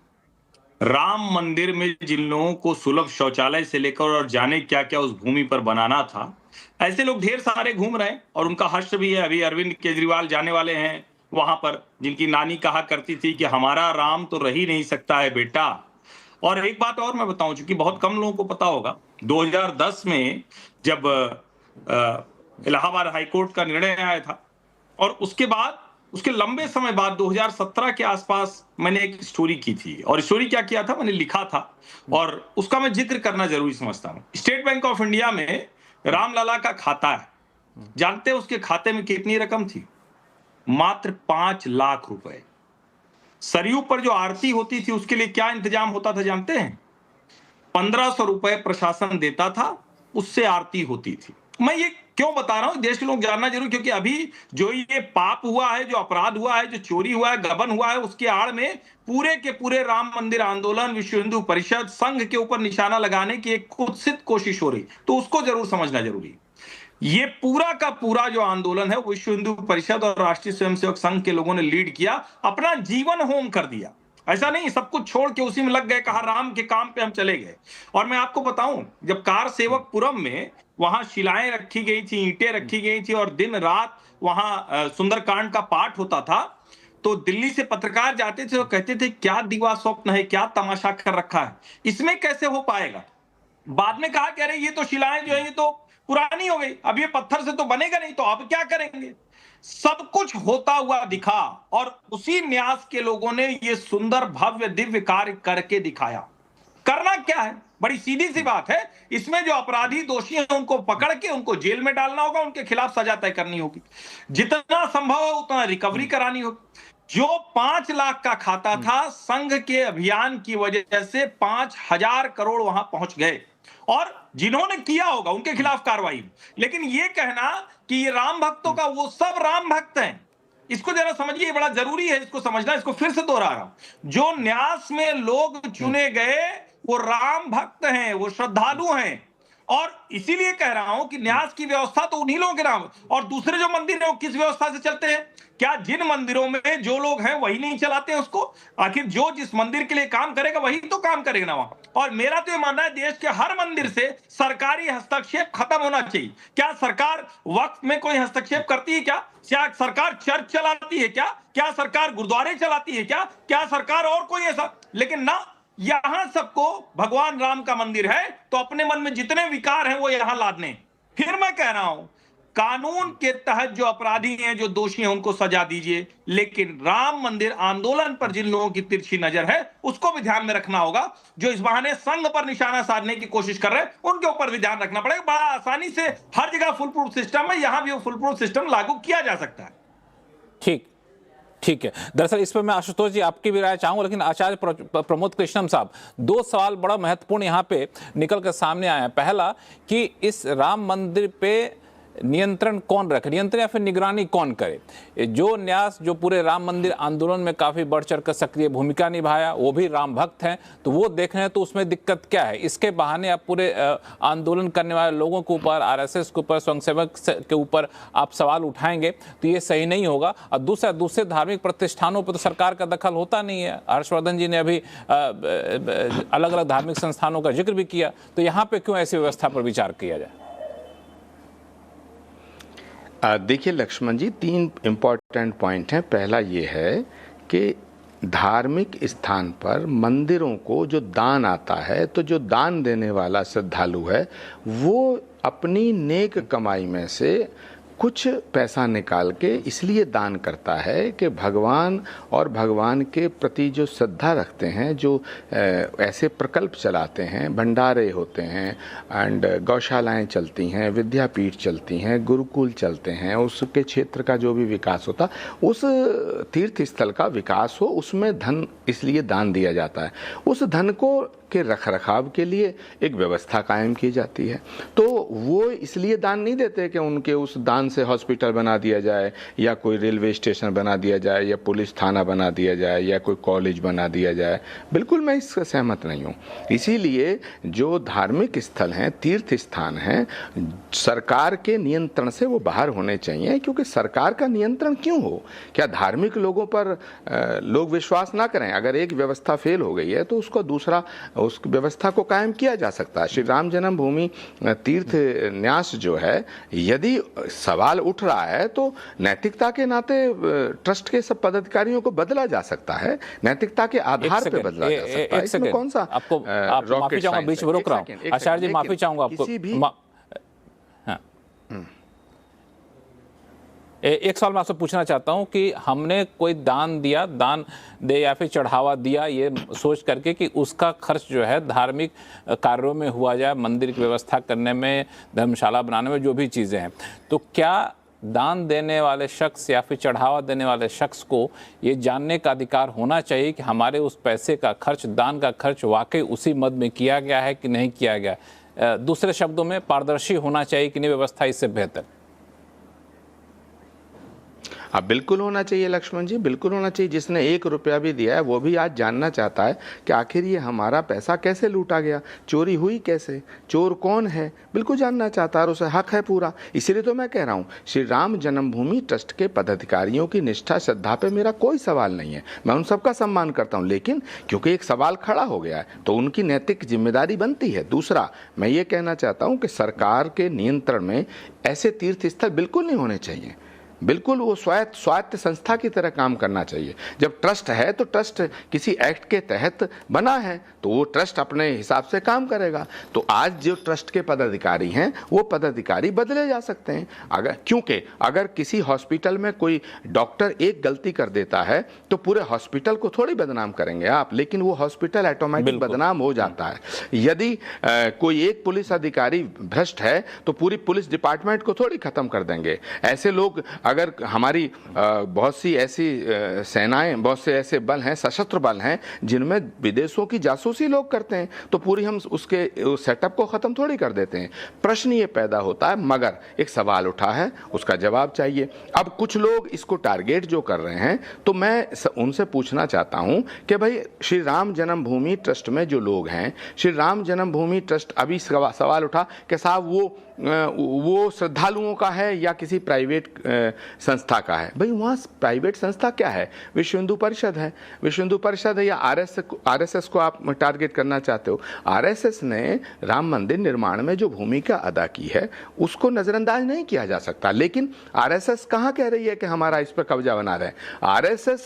राम मंदिर में जिन लोगों को सुलभ शौचालय से लेकर और जाने क्या क्या उस भूमि पर बनाना था, ऐसे लोग ढेर सारे घूम रहे हैं और उनका हर्ष भी है। अभी अरविंद केजरीवाल जाने वाले हैं वहां पर, जिनकी नानी कहा करती थी कि हमारा राम तो रह ही नहीं सकता है बेटा। और एक बात और मैं बताऊं, चूंकि बहुत कम लोगों को पता होगा, 2010 में जब इलाहाबाद हाईकोर्ट का निर्णय आया था, और उसके बाद उसके लंबे समय बाद 2017 के आसपास मैंने एक स्टोरी की थी। और स्टोरी क्या किया था, मैंने लिखा था, और उसका मैं जिक्र करना जरूरी समझता हूं। स्टेट बैंक ऑफ इंडिया में रामलला का खाता है। जानते हैं उसके खाते में कितनी रकम थी? मात्र 5 लाख रुपए। सरयू पर जो आरती होती थी उसके लिए क्या इंतजाम होता था जानते हैं? 1500 रुपए प्रशासन देता था, उससे आरती होती थी। मैं ये क्यों बता रहा हूं, देश के लोग जानना जरूर, क्योंकि अभी जो ये पाप हुआ है, जो अपराध हुआ है, जो चोरी हुआ है, गबन हुआ है, उसके आड़ में पूरे के पूरे राम मंदिर आंदोलन, विश्व हिंदू परिषद, संघ के ऊपर निशाना लगाने की एक कुत्सित कोशिश हो रही, तो उसको जरूर समझना जरूरी। ये पूरा का पूरा जो आंदोलन है विश्व हिंदू परिषद और राष्ट्रीय स्वयंसेवक संघ के लोगों ने लीड किया, अपना जीवन होम कर दिया। ऐसा नहीं सब कुछ छोड़ के उसी में लग गए, कहा राम के काम पे हम चले गए। और मैं आपको बताऊं, जब कार सेवकपुरम में वहां शिलाएं रखी गई थी, ईंटें रखी गई थी, और दिन रात वहां सुंदरकांड का पाठ होता था, तो दिल्ली से पत्रकार जाते थे और कहते थे क्या दिवा स्वप्न है, क्या तमाशा कर रखा है, इसमें कैसे हो पाएगा। बाद में कहा कि अरे ये तो शिलाएं जो है ये तो पुरानी हो गई, अब ये पत्थर से तो बनेगा नहीं, तो अब क्या करेंगे? सब कुछ होता हुआ दिखा और उसी न्यास के लोगों ने ये सुंदर भव्य दिव्य कार्य करके दिखाया। करना क्या है? बड़ी सीधी सी बात है, इसमें जो अपराधी दोषी हैं उनको पकड़ के उनको जेल में डालना होगा, उनके खिलाफ सजा तय करनी होगी, जितना संभव हो उतना रिकवरी करानी होगी। जो 5 लाख का खाता था, संघ के अभियान की वजह से 5,000 करोड़ वहां पहुंच गए और जिन्होंने किया होगा उनके खिलाफ कार्रवाई। लेकिन ये कहना कि ये राम भक्तों का, वो सब राम भक्त हैं, इसको जरा समझिए, बड़ा जरूरी है इसको समझना। इसको फिर से दोहरा रहा हूं, जो न्यास में लोग चुने गए वो राम भक्त हैं, वो श्रद्धालु हैं, और इसीलिए कह रहा हूं कि न्यास की व्यवस्था तो उन्हीं लोगों के नाम। और दूसरे जो मंदिर है वो किस व्यवस्था से चलते हैं? क्या जिन मंदिरों में जो लोग हैं वही नहीं चलाते हैं उसको? आखिर जो जिस मंदिर के लिए काम करेगा वही तो काम करेगा ना वहां। और मेरा तो ये मानना है देश के हर मंदिर से सरकारी हस्तक्षेप खत्म होना चाहिए। क्या सरकार वक्फ में कोई हस्तक्षेप करती है? क्या सरकार चर्च चलाती है? क्या सरकार गुरुद्वारे चलाती है? क्या सरकार और कोई ऐसा? लेकिन ना, यहां सबको भगवान राम का मंदिर है तो अपने मन में जितने विकार हैं वो यहां लादने। फिर मैं कह रहा हूं, कानून के तहत जो अपराधी हैं, जो दोषी हैं, उनको सजा दीजिए, लेकिन राम मंदिर आंदोलन पर जिन लोगों की तिरछी नजर है उसको भी ध्यान में रखना होगा। जो इस बहाने संघ पर निशाना साधने की कोशिश कर रहे हैं उनके ऊपर भी ध्यान रखना पड़ेगा। बड़ा आसानी से हर जगह फुल प्रूफ सिस्टम है, यहां भी वो फुल प्रूफ सिस्टम लागू किया जा सकता है। ठीक है। दरअसल इस पर मैं आशुतोष जी आपकी भी राय चाहूंगा, लेकिन आचार्य प्रमोद कृष्णम साहब, 2 सवाल बड़ा महत्वपूर्ण यहाँ पे निकल कर सामने आए हैं। पहला कि इस राम मंदिर पे नियंत्रण कौन रखे, नियंत्रण या फिर निगरानी कौन करे? जो न्यास जो पूरे राम मंदिर आंदोलन में काफी बढ़ चढ़कर सक्रिय भूमिका निभाया, वो भी राम भक्त हैं, तो वो देख रहे हैं, तो उसमें दिक्कत क्या है? इसके बहाने आप पूरे आंदोलन करने वाले लोगों के ऊपर, आरएसएस के ऊपर, स्वयंसेवक के ऊपर आप सवाल उठाएंगे तो ये सही नहीं होगा। और दूसरे धार्मिक प्रतिष्ठानों पर तो सरकार का दखल होता नहीं है। हर्षवर्धन जी ने अभी अलग अलग धार्मिक संस्थानों का जिक्र भी किया, तो यहाँ पे क्यों ऐसी व्यवस्था पर विचार किया जाए? देखिए लक्ष्मण जी, 3 इम्पॉर्टेंट पॉइंट हैं। पहला ये है कि धार्मिक स्थान पर मंदिरों को जो दान आता है, तो जो दान देने वाला श्रद्धालु है वो अपनी नेक कमाई में से कुछ पैसा निकाल के इसलिए दान करता है कि भगवान और भगवान के प्रति जो श्रद्धा रखते हैं, जो ऐसे प्रकल्प चलाते हैं, भंडारे होते हैं एंड गौशालाएं चलती हैं, विद्यापीठ चलती हैं, गुरुकुल चलते हैं, उसके क्षेत्र का जो भी विकास होता, उस तीर्थ स्थल का विकास हो, उसमें धन इसलिए दान दिया जाता है। उस धन को के रखरखाव के लिए एक व्यवस्था कायम की जाती है। तो वो इसलिए दान नहीं देते कि उनके उस दान से हॉस्पिटल बना दिया जाए या कोई रेलवे स्टेशन बना दिया जाए या पुलिस थाना बना दिया जाए या कोई कॉलेज बना दिया जाए। बिल्कुल मैं इससे सहमत नहीं हूँ। इसीलिए जो धार्मिक स्थल हैं, तीर्थ स्थान हैं, सरकार के नियंत्रण से वो बाहर होने चाहिए। क्योंकि सरकार का नियंत्रण क्यों हो? क्या धार्मिक लोगों पर लोग विश्वास ना करें? अगर एक व्यवस्था फेल हो गई है तो उसको दूसरा, उस व्यवस्था को कायम किया जा सकता है। श्री राम जन्मभूमि तीर्थ न्यास जो है, यदि सवाल उठ रहा है तो नैतिकता के नाते ट्रस्ट के सब पदाधिकारियों को बदला जा सकता है, नैतिकता के आधार पर बदला जा सकता है। इसमें कौन सा आपको माफी चाहूंगा, बीच में रोक रहा हूं आचार्य जी, माफी चाहूंगा आपको। एक सवाल मैं आपसे पूछना चाहता हूं कि हमने कोई दान दिया, दान दे या फिर चढ़ावा दिया, ये सोच करके कि उसका खर्च जो है धार्मिक कार्यों में हुआ जाए, मंदिर की व्यवस्था करने में, धर्मशाला बनाने में, जो भी चीज़ें हैं, तो क्या दान देने वाले शख्स या फिर चढ़ावा देने वाले शख्स को ये जानने का अधिकार होना चाहिए कि हमारे उस पैसे का खर्च, दान का खर्च वाकई उसी मद में किया गया है कि नहीं किया गया? दूसरे शब्दों में पारदर्शी होना चाहिए कि नहीं व्यवस्था इससे बेहतर? हाँ, बिल्कुल होना चाहिए लक्ष्मण जी, बिल्कुल होना चाहिए। जिसने 1 रुपया भी दिया है वो भी आज जानना चाहता है कि आखिर ये हमारा पैसा कैसे लूटा गया, चोरी हुई कैसे, चोर कौन है, बिल्कुल जानना चाहता है और उसे हक है पूरा। इसीलिए तो मैं कह रहा हूँ, श्री राम जन्मभूमि ट्रस्ट के पदाधिकारियों की निष्ठा, श्रद्धा पे मेरा कोई सवाल नहीं है, मैं उन सबका सम्मान करता हूँ। लेकिन क्योंकि एक सवाल खड़ा हो गया है तो उनकी नैतिक जिम्मेदारी बनती है। दूसरा, मैं ये कहना चाहता हूँ कि सरकार के नियंत्रण में ऐसे तीर्थ स्थल बिल्कुल नहीं होने चाहिए। बिल्कुल वो स्वायत्त संस्था की तरह काम करना चाहिए। जब ट्रस्ट है तो ट्रस्ट किसी एक्ट के तहत बना है तो वो ट्रस्ट अपने हिसाब से काम करेगा। तो आज जो ट्रस्ट के पदाधिकारी हैं वो पदाधिकारी बदले जा सकते हैं, क्योंकि अगर किसी हॉस्पिटल में कोई डॉक्टर एक गलती कर देता है तो पूरे हॉस्पिटल को थोड़ी बदनाम करेंगे आप, लेकिन वो हॉस्पिटल ऑटोमेटिक बदनाम हो जाता है। यदि कोई एक पुलिस अधिकारी भ्रष्ट है तो पूरी पुलिस डिपार्टमेंट को थोड़ी खत्म कर देंगे। ऐसे लोग, अगर हमारी बहुत सी ऐसी सेनाएं, बहुत से ऐसे बल हैं, सशस्त्र बल हैं जिनमें विदेशों की जासूसी लोग करते हैं, तो पूरी हम उसके सेटअप को खत्म थोड़ी कर देते हैं। प्रश्न ये पैदा होता है, मगर एक सवाल उठा है उसका जवाब चाहिए। अब कुछ लोग इसको टारगेट जो कर रहे हैं तो मैं उनसे पूछना चाहता हूं कि भाई श्री राम जन्मभूमि ट्रस्ट में जो लोग हैं, श्री राम जन्मभूमि ट्रस्ट, अभी सवाल उठा कि साहब वो श्रद्धालुओं का है या किसी प्राइवेट संस्था का है। भाई वहाँ प्राइवेट संस्था क्या है? विश्व हिंदू परिषद है, विश्व हिंदू परिषद है, या आरएसएस को आप टारगेट करना चाहते हो? आरएसएस ने राम मंदिर निर्माण में जो भूमिका अदा की है उसको नज़रअंदाज नहीं किया जा सकता। लेकिन आरएसएस कहाँ कह रही है कि हमारा इस पर कब्जा बना रहे? आरएसएस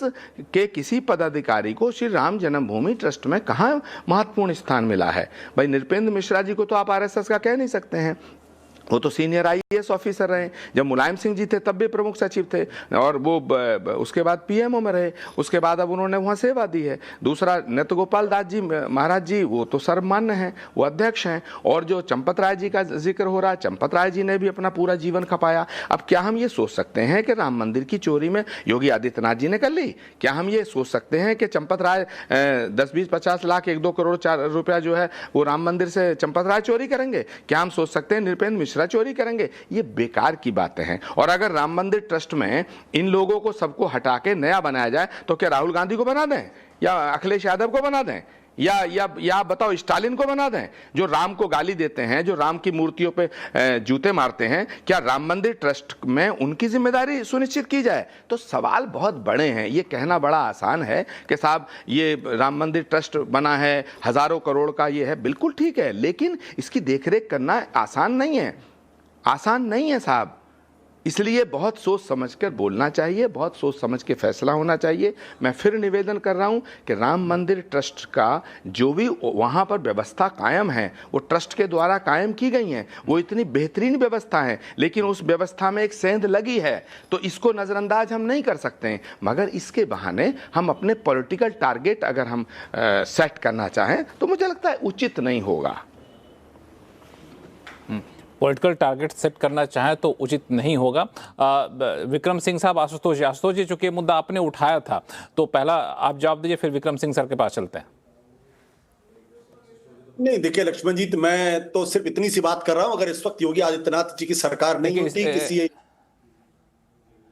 के किसी पदाधिकारी को श्री राम जन्मभूमि ट्रस्ट में कहाँ महत्वपूर्ण स्थान मिला है? भाई नृपेंद्र मिश्रा जी को तो आप आरएसएस का कह नहीं सकते हैं, वो तो सीनियर आईएएस ऑफिसर रहे। जब मुलायम सिंह जी थे तब भी प्रमुख सचिव थे, और वो उसके बाद पीएमओ में रहे, उसके बाद अब उन्होंने वहाँ सेवा दी है। दूसरा, नृत्य गोपाल दास जी महाराज जी, वो तो सर्वमान्य हैं, वो अध्यक्ष हैं। और जो चंपत राय जी का जिक्र हो रहा है, चंपत राय जी ने भी अपना पूरा जीवन खपाया। अब क्या हम ये सोच सकते हैं कि राम मंदिर की चोरी में योगी आदित्यनाथ जी ने कर ली? क्या हम ये सोच सकते हैं कि चंपत राय 10-20-50 लाख 1-2 करोड़ रुपया जो है वो राम मंदिर से चंपत राय चोरी करेंगे? क्या हम सोच सकते हैं नृपेंद्र मिश्रा चोरी करेंगे? ये बेकार की बातें हैं। और अगर राम मंदिर ट्रस्ट में इन लोगों को सबको हटा के नया बनाया जाए तो क्या राहुल गांधी को बना दें, या अखिलेश यादव को बना दें, या बताओ स्टालिन को बना दें, जो राम को गाली देते हैं, जो राम की मूर्तियों पे जूते मारते हैं? क्या राम मंदिर ट्रस्ट में उनकी जिम्मेदारी सुनिश्चित की जाए? तो सवाल बहुत बड़े हैं। ये कहना बड़ा आसान है कि साहब ये राम मंदिर ट्रस्ट बना है, हजारों करोड़ का ये है, बिल्कुल ठीक है, लेकिन इसकी देखरेख करना आसान नहीं है, आसान नहीं है साहब। इसलिए बहुत सोच समझकर बोलना चाहिए, बहुत सोच समझ के फैसला होना चाहिए। मैं फिर निवेदन कर रहा हूं कि राम मंदिर ट्रस्ट का जो भी वहां पर व्यवस्था कायम है, वो ट्रस्ट के द्वारा कायम की गई हैं, वो इतनी बेहतरीन व्यवस्था है, लेकिन उस व्यवस्था में एक सेंध लगी है, तो इसको नज़रअंदाज हम नहीं कर सकते हैं। मगर इसके बहाने हम अपने पॉलिटिकल टारगेट अगर हम सेट करना चाहें तो मुझे लगता है उचित नहीं होगा। पॉलिटिकल टारगेट सेट करना चाहें तो उचित नहीं होगा। विक्रम सिंह साहब, आशुतोष जी, चूंकि मुद्दा आपने उठाया था तो पहला आप जवाब दीजिए, फिर विक्रम सिंह सर के पास चलते हैं। नहीं देखिए लक्ष्मण जी, मैं तो सिर्फ इतनी सी बात कर रहा हूं, अगर इस वक्त योगी आदित्यनाथ जी की सरकार नहीं होती,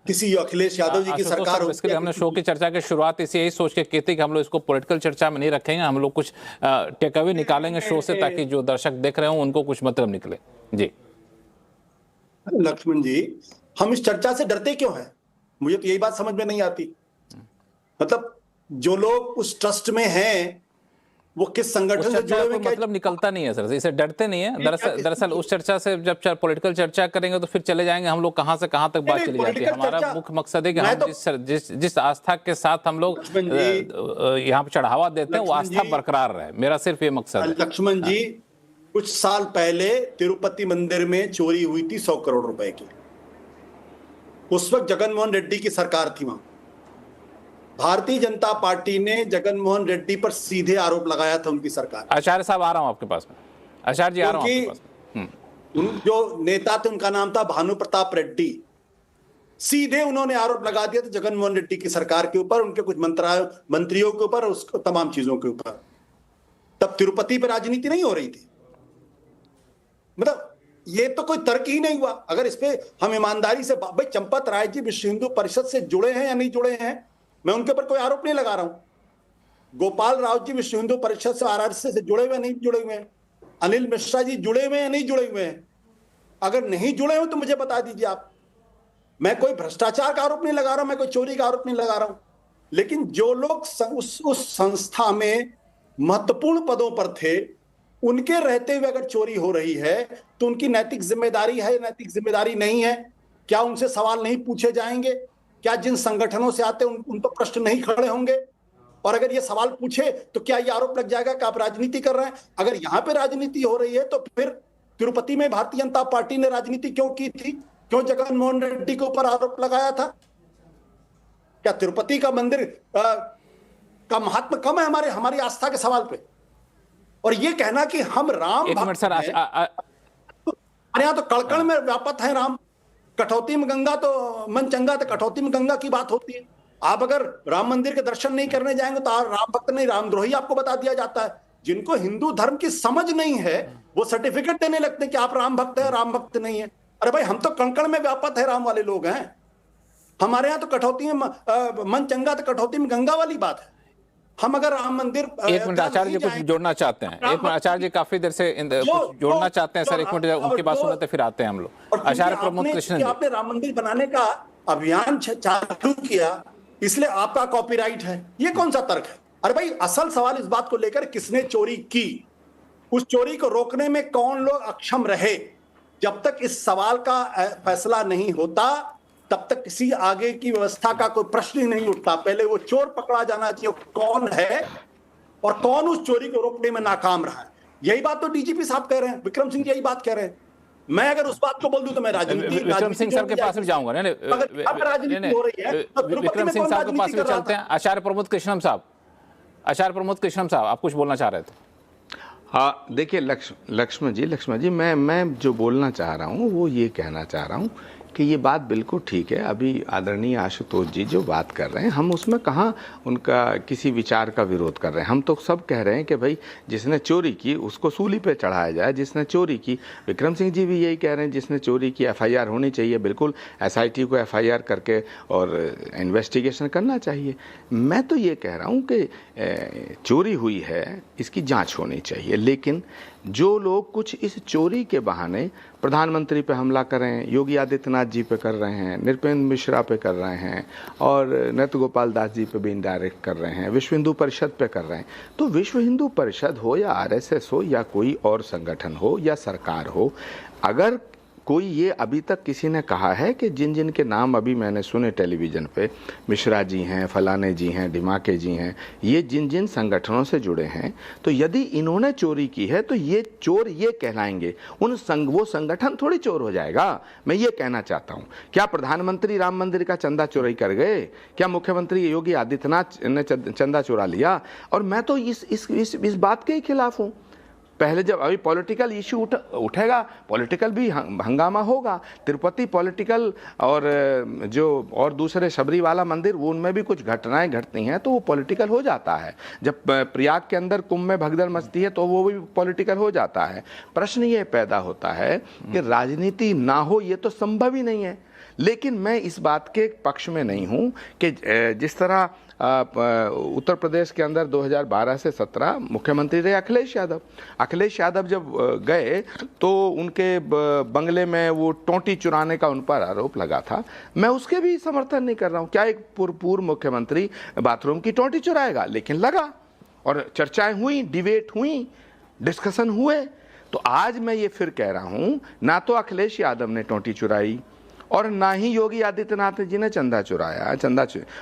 किसी अखिलेश यादव जी की सरकार होती, इसके लिए हमने शो की चर्चा की शुरुआत इसी यही सोच के की थी कि हम लोग इसको पॉलिटिकल चर्चा में नहीं रखेंगे, हम लोग कुछ टेक अवे निकालेंगे शो से, ताकि जो दर्शक देख रहे हो उनको कुछ मतलब निकले। जी लक्ष्मण जी, हम इस चर्चा से डरते क्यों हैं? मुझे तो यही बात समझ में नहीं आती। मतलब जो लोग उस ट्रस्ट में हैं वो किस संगठन से जुड़े हुए, मतलब निकलता नहीं है सर, इसे डरते नहीं है। दरअसल उस चर्चा से जब पॉलिटिकल चर्चा करेंगे तो फिर चले जाएंगे हम लोग कहां से कहां तक बात चली जाती है। हमारा मुख्य मकसद है कि हम जिस आस्था के साथ हम लोग यहाँ पे चढ़ावा देते हैं वो आस्था बरकरार रहे, मेरा सिर्फ ये मकसद है। लक्ष्मण जी, कुछ साल पहले तिरुपति मंदिर में चोरी हुई थी 100 करोड़ रुपए की। उस वक्त जगनमोहन रेड्डी की सरकार थी वहां। भारतीय जनता पार्टी ने जगनमोहन रेड्डी पर सीधे आरोप लगाया था, उनकी सरकार। आचार्य साहब आ रहा हूं आपके पास में, आचार्य जी आ रहा हूं आपके पास। जो नेता थे उनका नाम था भानु प्रताप रेड्डी। सीधे उन्होंने आरोप लगा दिया था जगनमोहन रेड्डी की सरकार के ऊपर, उनके कुछ मंत्रियों के ऊपर, उस तमाम चीजों के ऊपर। तब तिरुपति पर राजनीति नहीं हो रही थी। मतलब ये तो कोई तर्क ही नहीं हुआ। अगर इस पे हम ईमानदारी से, भाई चंपत राय जी विश्व हिंदू परिषद से जुड़े हैं या नहीं जुड़े हैं, मैं उनके ऊपर कोई आरोप नहीं लगा रहा हूं। गोपाल राव जी विश्व हिंदू परिषद से, आरएसएस से जुड़े हुए नहीं जुड़े हुए हैं? अनिल मिश्रा जी जुड़े हुए हैं नहीं जुड़े हुए हैं? अगर नहीं जुड़े हो तो मुझे बता दीजिए आप। मैं कोई भ्रष्टाचार का आरोप नहीं लगा रहा हूं, मैं कोई चोरी का आरोप नहीं लगा रहा हूं, लेकिन जो लोग उस संस्था में महत्वपूर्ण पदों पर थे, उनके रहते हुए अगर चोरी हो रही है तो उनकी नैतिक जिम्मेदारी है, नैतिक जिम्मेदारी नहीं है? क्या उनसे सवाल नहीं पूछे जाएंगे? क्या जिन संगठनों से आते उन पर प्रश्न नहीं खड़े होंगे? और अगर ये सवाल पूछे तो क्या ये आरोप लग जाएगा कि आप राजनीति कर रहे हैं? अगर यहां पे राजनीति हो रही है तो फिर तिरुपति में भारतीय जनता पार्टी ने राजनीति क्यों की थी? क्यों जगन मोहन रेड्डी के ऊपर आरोप लगाया था? क्या तिरुपति का मंदिर का महत्व कम है हमारी आस्था के सवाल पे? और ये कहना कि हम राम एक मिनट सर, हमारे यहाँ तो कड़कड़ में व्यापत है राम, कटौती में गंगा तो मन चंगा, तो कटौती में गंगा की बात होती है। आप अगर राम मंदिर के दर्शन नहीं करने जाएंगे तो राम भक्त नहीं, रामद्रोही आपको बता दिया जाता है। जिनको हिंदू धर्म की समझ नहीं है वो सर्टिफिकेट देने लगते हैं कि आप राम भक्त है, राम भक्त नहीं है। अरे भाई, हम तो कणकण में व्यापत है राम वाले लोग हैं। हमारे यहाँ तो कटौती में मन चंगा तो कटौती में गंगा वाली बात है। हम अगर राम मंदिर एक मिनट आचार्य जी कुछ जोड़ना चाहते हैं, एक मिनट आचार्य जी काफी देर से कुछ जोड़ना चाहते हैं सर, एक मिनट उनकी बात सुने तो फिर आते हैं हम लोग। आचार्य प्रमोद कृष्णन जी, आपने राम मंदिर बनाने का अभियान चालू किया इसलिए आपका कॉपीराइट है, ये कौन सा तर्क है? अरे भाई, असल सवाल इस बात को लेकर किसने चोरी की, उस चोरी को रोकने में कौन लोग अक्षम रहे। जब तक इस सवाल का फैसला नहीं होता तब तक किसी आगे की व्यवस्था का कोई प्रश्न ही नहीं उठता। पहले वो चोर पकड़ा जाना चाहिए, कौन है और कौन उस चोरी को रोकने में नाकाम रहा है। यही बात तो डीजीपी साहब कह रहे हैं, विक्रम सिंह यही बात कह रहे हैं। मैं अगर उस बात को बोल दूं तो मैं राजनीति विक्रम सिंह सर के पास भी जाऊंगा। राजनीति हो रही है तो विक्रम सिंह साहब के पास भी चलते हैं। आचार्य प्रमोद कृष्णम साहब, आचार्य प्रमोद कृष्णम साहब, आप कुछ बोलना चाह रहे थे? हाँ, देखिए लक्ष्मण जी, मैं जो बोलना चाह रहा हूँ वो ये कहना चाह रहा हूँ कि ये बात बिल्कुल ठीक है। अभी आदरणीय आशुतोष जी जो बात कर रहे हैं, हम उसमें कहाँ उनका किसी विचार का विरोध कर रहे हैं। हम तो सब कह रहे हैं कि भाई जिसने चोरी की उसको सूली पे चढ़ाया जाए, जिसने चोरी की। विक्रम सिंह जी भी यही कह रहे हैं, जिसने चोरी की एफआईआर होनी चाहिए, बिल्कुल एसआईटी को एफआईआर करके और इन्वेस्टिगेशन करना चाहिए। मैं तो ये कह रहा हूँ कि चोरी हुई है, इसकी जाँच होनी चाहिए, लेकिन जो लोग कुछ इस चोरी के बहाने प्रधानमंत्री पे हमला कर रहे हैं, योगी आदित्यनाथ जी पे कर रहे हैं, नृपेंद्र मिश्रा पे कर रहे हैं और नृत्य गोपाल दास जी पे भी इनडायरेक्ट कर रहे हैं, विश्व हिंदू परिषद पे कर रहे हैं, तो विश्व हिंदू परिषद हो या आरएसएस हो या कोई और संगठन हो या सरकार हो, अगर कोई ये अभी तक किसी ने कहा है कि जिन जिन के नाम अभी मैंने सुने टेलीविज़न पे, मिश्रा जी हैं, फलाने जी हैं, ढिमाके जी हैं, ये जिन जिन संगठनों से जुड़े हैं, तो यदि इन्होंने चोरी की है तो ये चोर ये कहलाएंगे, वो संगठन थोड़ी चोर हो जाएगा। मैं ये कहना चाहता हूँ। क्या प्रधानमंत्री राम मंदिर का चंदा चोरी कर गए? क्या मुख्यमंत्री योगी आदित्यनाथ ने चंदा चुरा लिया? और मैं तो इस बात के ही खिलाफ हूँ। पहले जब अभी पॉलिटिकल इशू उठेगा, पॉलिटिकल भी हंगामा होगा। तिरुपति पॉलिटिकल और जो और दूसरे शबरी वाला मंदिर, वो उनमें भी कुछ घटनाएं घटती हैं तो वो पॉलिटिकल हो जाता है। जब प्रयाग के अंदर कुंभ में भगदड़ मचती है तो वो भी पॉलिटिकल हो जाता है। प्रश्न ये पैदा होता है कि राजनीति ना हो, ये तो संभव ही नहीं है। लेकिन मैं इस बात के पक्ष में नहीं हूँ कि जिस तरह उत्तर प्रदेश के अंदर 2012 से 17 मुख्यमंत्री रहे अखिलेश यादव। अखिलेश यादव जब गए तो उनके बंगले में वो टोंटी चुराने का उन पर आरोप लगा था। मैं उसके भी समर्थन नहीं कर रहा हूँ। क्या एक पूर्व मुख्यमंत्री बाथरूम की टोंटी चुराएगा? लेकिन लगा और चर्चाएं हुई, डिबेट हुई, डिस्कशन हुए। तो आज मैं ये फिर कह रहा हूँ, ना तो अखिलेश यादव ने टोंटी चुराई और ना ही योगी आदित्यनाथ जी ने चंदा चुराया,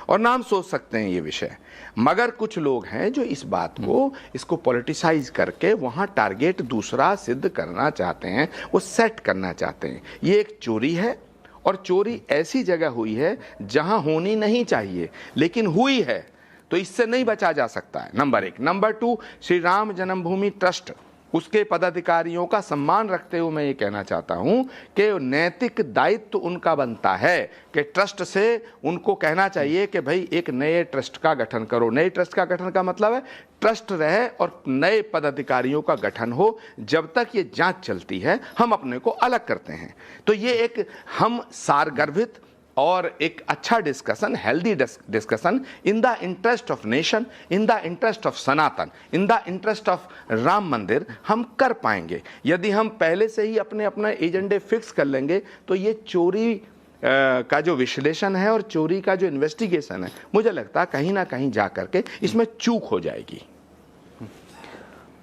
और ना हम सोच सकते हैं ये विषय। मगर कुछ लोग हैं जो इस बात को, इसको पॉलिटिसाइज करके वहाँ टारगेट दूसरा सिद्ध करना चाहते हैं, वो सेट करना चाहते हैं। ये एक चोरी है और चोरी ऐसी जगह हुई है जहाँ होनी नहीं चाहिए, लेकिन हुई है, तो इससे नहीं बचा जा सकता है। नंबर 1। नंबर 2, श्री राम जन्मभूमि ट्रस्ट, उसके पदाधिकारियों का सम्मान रखते हुए मैं ये कहना चाहता हूँ कि नैतिक दायित्व उनका बनता है कि ट्रस्ट से उनको कहना चाहिए कि भाई एक नए ट्रस्ट का गठन करो। नए ट्रस्ट का गठन का मतलब है ट्रस्ट रहे और नए पदाधिकारियों का गठन हो। जब तक ये जांच चलती है हम अपने को अलग करते हैं। तो ये एक हम सारगर्भित और एक अच्छा discussion, healthy discussion in the interest of nation, in the interest of Sanatan, in the interest of Ram मंदिर हम कर पाएंगे। यदि हम पहले से ही अपने एजेंडे फिक्स कर लेंगे तो ये चोरी का जो विश्लेषण है और चोरी का जो इन्वेस्टिगेशन है, मुझे लगता है कहीं ना कहीं जा करके इसमें चूक हो जाएगी।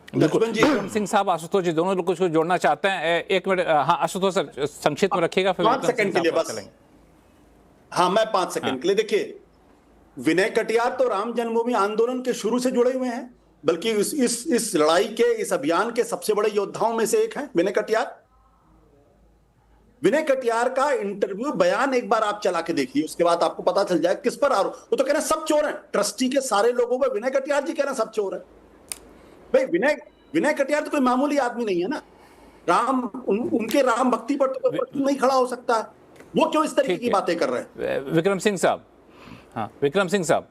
लक्ष्मण जी, विक्रम सिंह साहब, आशुतोष जी, दोनों लोग कुछ जोड़ना चाहते हैं? 1 मिनट। हाँ आशुतोष सर, संक्षिप्त में रखिएगा, फिर 5 सेकंड के लिए बस। हाँ, मैं 5 सेकंड के लिए। देखिए, विनय कटियार तो राम जन्मभूमि आंदोलन के शुरू से जुड़े हुए हैं, बल्कि इस लड़ाई के, इस अभियान के सबसे बड़े योद्धाओं में से एक हैं विनय कटियार। विनय कटियार का इंटरव्यू बयान एक बार आप चला के देखिए, उसके बाद आपको पता चल जाए किस पर आरोप। वो तो कह रहे हैं सब चोर हैं, ट्रस्टी के सारे लोगों पर विनय कटियार जी कह रहे हैं सब चोर हैं। भाई विनय कटियार तो कोई मामूली आदमी नहीं है ना। उनके राम भक्ति पर तो कोई प्रश्न नहीं खड़ा हो सकता है। वो क्यों इस तरीके की बातें कर रहे हैं? विक्रम सिंह साहब, हाँ विक्रम सिंह साहब।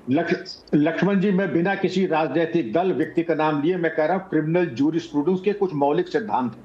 लक्ष्मण जी, मैं बिना किसी राजनीतिक दल व्यक्ति का नाम लिए मैं कह रहा हूं, क्रिमिनल जूरिस्प्रूडेंस के कुछ मौलिक सिद्धांत हैं।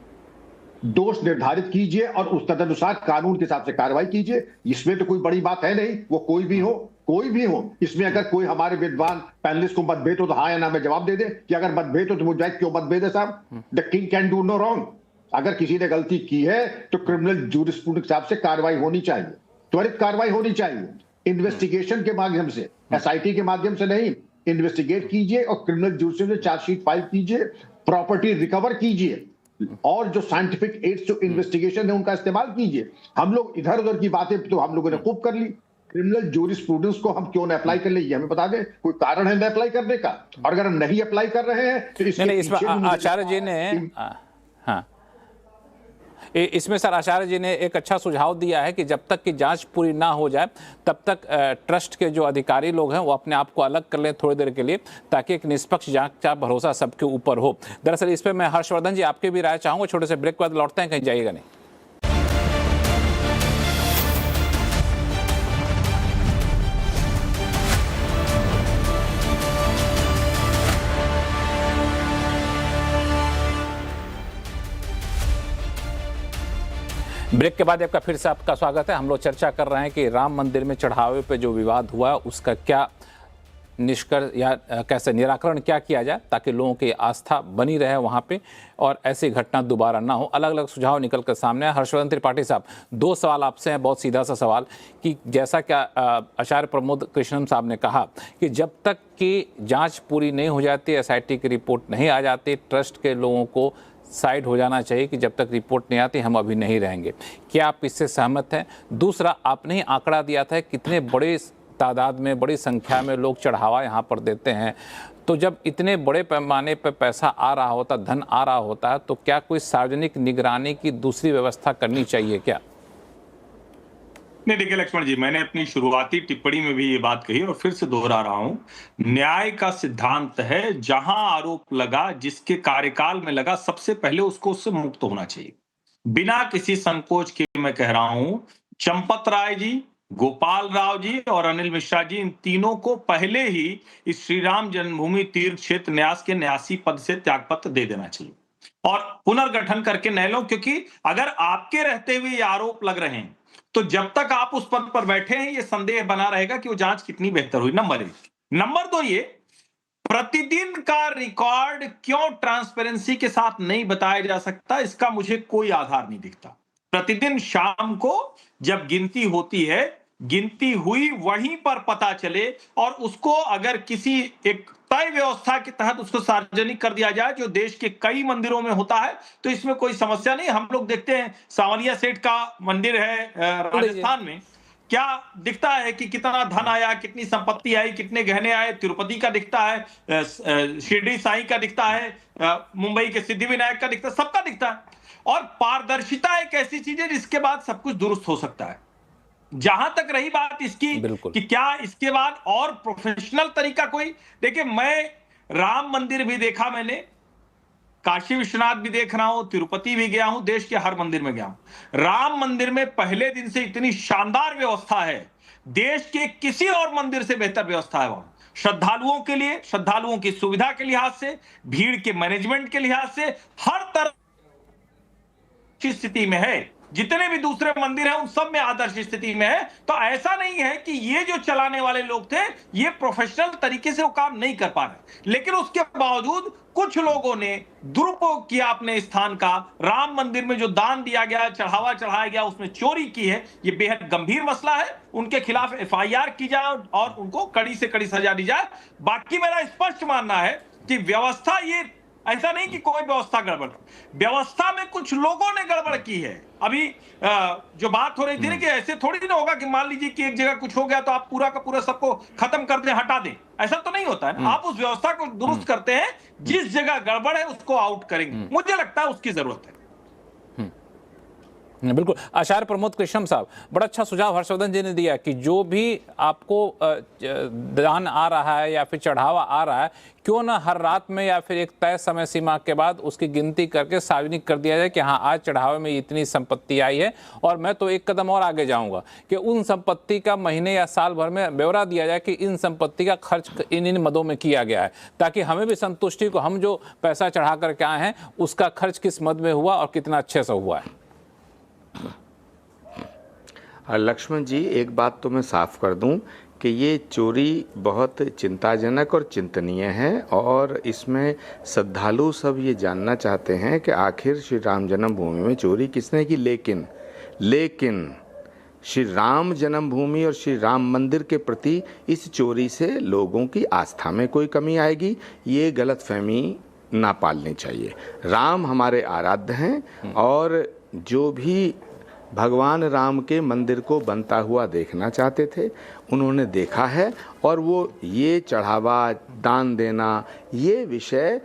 दोष निर्धारित कीजिए और उस तदनुसार कानून के हिसाब से कार्रवाई कीजिए। इसमें तो कोई बड़ी बात है नहीं, वो कोई भी हो। इसमें अगर कोई हमारे विद्वान पैनलिस्ट को मतभेद हो तो हाँ या ना में जवाब दे दे कि अगर मतभेद हो तो मुझे क्यों मतभेद है साहब। The king can do no wrong. अगर किसी ने गलती की है तो क्रिमिनल जूरिस्प्रूडेंस के हिसाब से कार्रवाई होनी चाहिए, त्वरित कार्रवाई होनी चाहिए, इन्वेस्टिगेशन के माध्यम से, एसआईटी के माध्यम से नहीं। इन्वेस्टिगेट कीजिए और क्रिमिनल जूरिस्प्रूडेंस में चार्जशीट फाइल कीजिए, प्रॉपर्टी रिकवर कीजिए और जो साइंटिफिक एड्स जो इन्वेस्टिगेशन है उनका इस्तेमाल कीजिए। हम लोग इधर उधर की बातें तो हम लोगों ने खूब कर ली, क्रिमिनल जूरिस्प्रूडेंस को हम क्यों न अप्लाई कर ले, ये हमें बता दें। कोई कारण है न अप्लाई करने का? और अगर हम नहीं अप्लाई कर रहे हैं तो इसमें आचार्य जी ने, हाँ इसमें सर आचार्य जी ने एक अच्छा सुझाव दिया है कि जब तक की जांच पूरी ना हो जाए तब तक ट्रस्ट के जो अधिकारी लोग हैं वो अपने आप को अलग कर लें थोड़ी देर के लिए, ताकि एक निष्पक्ष जांच का भरोसा सबके ऊपर हो। दरअसल इस पर मैं हर्षवर्धन जी आपकी भी राय चाहूंगा। छोटे से ब्रेक के बाद लौटते हैं, कहीं जाइएगा नहीं। ब्रेक के बाद आपका फिर से आपका स्वागत है। हम लोग चर्चा कर रहे हैं कि राम मंदिर में चढ़ावे पे जो विवाद हुआ उसका क्या निष्कर्ष या कैसे निराकरण क्या किया जाए ताकि लोगों की आस्था बनी रहे वहाँ पे और ऐसी घटना दोबारा ना हो। अलग अलग सुझाव निकल कर सामने आए। हर्षवर्धन त्रिपाठी साहब, 2 सवाल आपसे हैं, बहुत सीधा सा सवाल कि जैसा क्या आचार्य प्रमोद कृष्णन साहब ने कहा कि जब तक कि जाँच पूरी नहीं हो जाती, एसआईटी की रिपोर्ट नहीं आ जाती, ट्रस्ट के लोगों को साइड हो जाना चाहिए कि जब तक रिपोर्ट नहीं आती हम अभी नहीं रहेंगे। क्या आप इससे सहमत हैं? दूसरा, आपने ही आंकड़ा दिया था कितने बड़े तादाद में, बड़ी संख्या में लोग चढ़ावा यहाँ पर देते हैं, तो जब इतने बड़े पैमाने पर पैसा आ रहा होता, धन आ रहा होता है, तो क्या कोई सार्वजनिक निगरानी की दूसरी व्यवस्था करनी चाहिए क्या? नहीं, देखिए लक्ष्मण जी, मैंने अपनी शुरुआती टिप्पणी में भी ये बात कही और फिर से दोहरा रहा हूं। न्याय का सिद्धांत है जहां आरोप लगा, जिसके कार्यकाल में लगा, सबसे पहले उसको उससे मुक्त होना चाहिए। बिना किसी संकोच के मैं कह रहा हूं, चंपत राय जी, गोपाल राव जी और अनिल मिश्रा जी, इन तीनों को पहले ही इस श्री राम जन्मभूमि तीर्थ क्षेत्र न्यास के न्यासी पद से त्यागपत्र दे देना चाहिए और पुनर्गठन करके नए लोग, क्योंकि अगर आपके रहते हुए ये आरोप लग रहे हैं तो जब तक आप उस पद पर बैठे हैं ये संदेह बना रहेगा कि वो जांच कितनी बेहतर हुई। नंबर 1। नंबर 2, ये प्रतिदिन का रिकॉर्ड क्यों ट्रांसपेरेंसी के साथ नहीं बताया जा सकता, इसका मुझे कोई आधार नहीं दिखता। प्रतिदिन शाम को जब गिनती होती है, गिनती हुई वहीं पर पता चले और उसको अगर किसी एक तय व्यवस्था के तहत उसको सार्वजनिक कर दिया जाए, जो देश के कई मंदिरों में होता है, तो इसमें कोई समस्या नहीं। हम लोग देखते हैं सांवलिया सेठ का मंदिर है राजस्थान में, क्या दिखता है कि कितना धन आया, कितनी संपत्ति आई, कितने गहने आए। तिरुपति का दिखता है, शिरडी साईं का दिखता है, मुंबई के सिद्धिविनायक का दिखता है, सबका दिखता है। और पारदर्शिता एक ऐसी चीज है जिसके बाद सब कुछ दुरुस्त हो सकता है। जहां तक रही बात इसकी कि क्या इसके बाद और प्रोफेशनल तरीका कोई, देखिए मैं राम मंदिर भी देखा, मैंने काशी विश्वनाथ भी देख रहा हूं, तिरुपति भी गया हूं, देश के हर मंदिर में गया हूं। राम मंदिर में पहले दिन से इतनी शानदार व्यवस्था है, देश के किसी और मंदिर से बेहतर व्यवस्था है वहां। श्रद्धालुओं के लिए, श्रद्धालुओं की सुविधा के लिहाज से, भीड़ के मैनेजमेंट के लिहाज से, हर तरह की स्थिति में है। जितने भी दूसरे मंदिर हैं उन सब में आदर्श स्थिति में है। तो ऐसा नहीं है कि ये जो चलाने वाले लोग थे ये प्रोफेशनल तरीके से वो काम नहीं कर पा रहे, लेकिन उसके बावजूद कुछ लोगों ने दुरुपयोग किया अपने स्थान का। राम मंदिर में जो दान दिया गया, चढ़ावा चढ़ाया गया, उसमें चोरी की है। ये बेहद गंभीर मसला है, उनके खिलाफ एफआईआर की जाए और उनको कड़ी से कड़ी सजा दी जाए। बाकी मेरा स्पष्ट मानना है कि व्यवस्था ये ऐसा नहीं कि कोई व्यवस्था गड़बड़, व्यवस्था में कुछ लोगों ने गड़बड़ की है। अभी जो बात हो रही थी ना कि ऐसे थोड़ी ना होगा कि मान लीजिए कि एक जगह कुछ हो गया तो आप पूरा का पूरा सबको खत्म कर दें, हटा दें, ऐसा तो नहीं होता है ना। आप उस व्यवस्था को दुरुस्त करते हैं, जिस जगह गड़बड़ है उसको आउट करेंगे। मुझे लगता है उसकी जरूरत है। बिल्कुल। आचार्य प्रमोद कृष्णम साहब, बड़ा अच्छा सुझाव हर्षवर्धन जी ने दिया कि जो भी आपको दान आ रहा है या फिर चढ़ावा आ रहा है, क्यों ना हर रात में या फिर एक तय समय सीमा के बाद उसकी गिनती करके सार्वजनिक कर दिया जाए कि हाँ, आज चढ़ावे में इतनी संपत्ति आई है। और मैं तो एक कदम और आगे जाऊंगा कि उन संपत्ति का महीने या साल भर में ब्यौरा दिया जाए कि इन संपत्ति का खर्च इन मदों में किया गया है, ताकि हमें भी संतुष्टि को, हम जो पैसा चढ़ा करके आए हैं उसका खर्च किस मद में हुआ और कितना अच्छे से हुआ है। लक्ष्मण जी, एक बात तो मैं साफ कर दूं कि ये चोरी बहुत चिंताजनक और चिंतनीय है, और इसमें श्रद्धालु सब ये जानना चाहते हैं कि आखिर श्री राम जन्मभूमि में चोरी किसने की। लेकिन श्री राम जन्मभूमि और श्री राम मंदिर के प्रति इस चोरी से लोगों की आस्था में कोई कमी आएगी, ये गलतफहमी ना पालनी चाहिए। राम हमारे आराध्य हैं, और जो भी भगवान राम के मंदिर को बनता हुआ देखना चाहते थे उन्होंने देखा है, और वो ये चढ़ावा, दान देना, ये विषय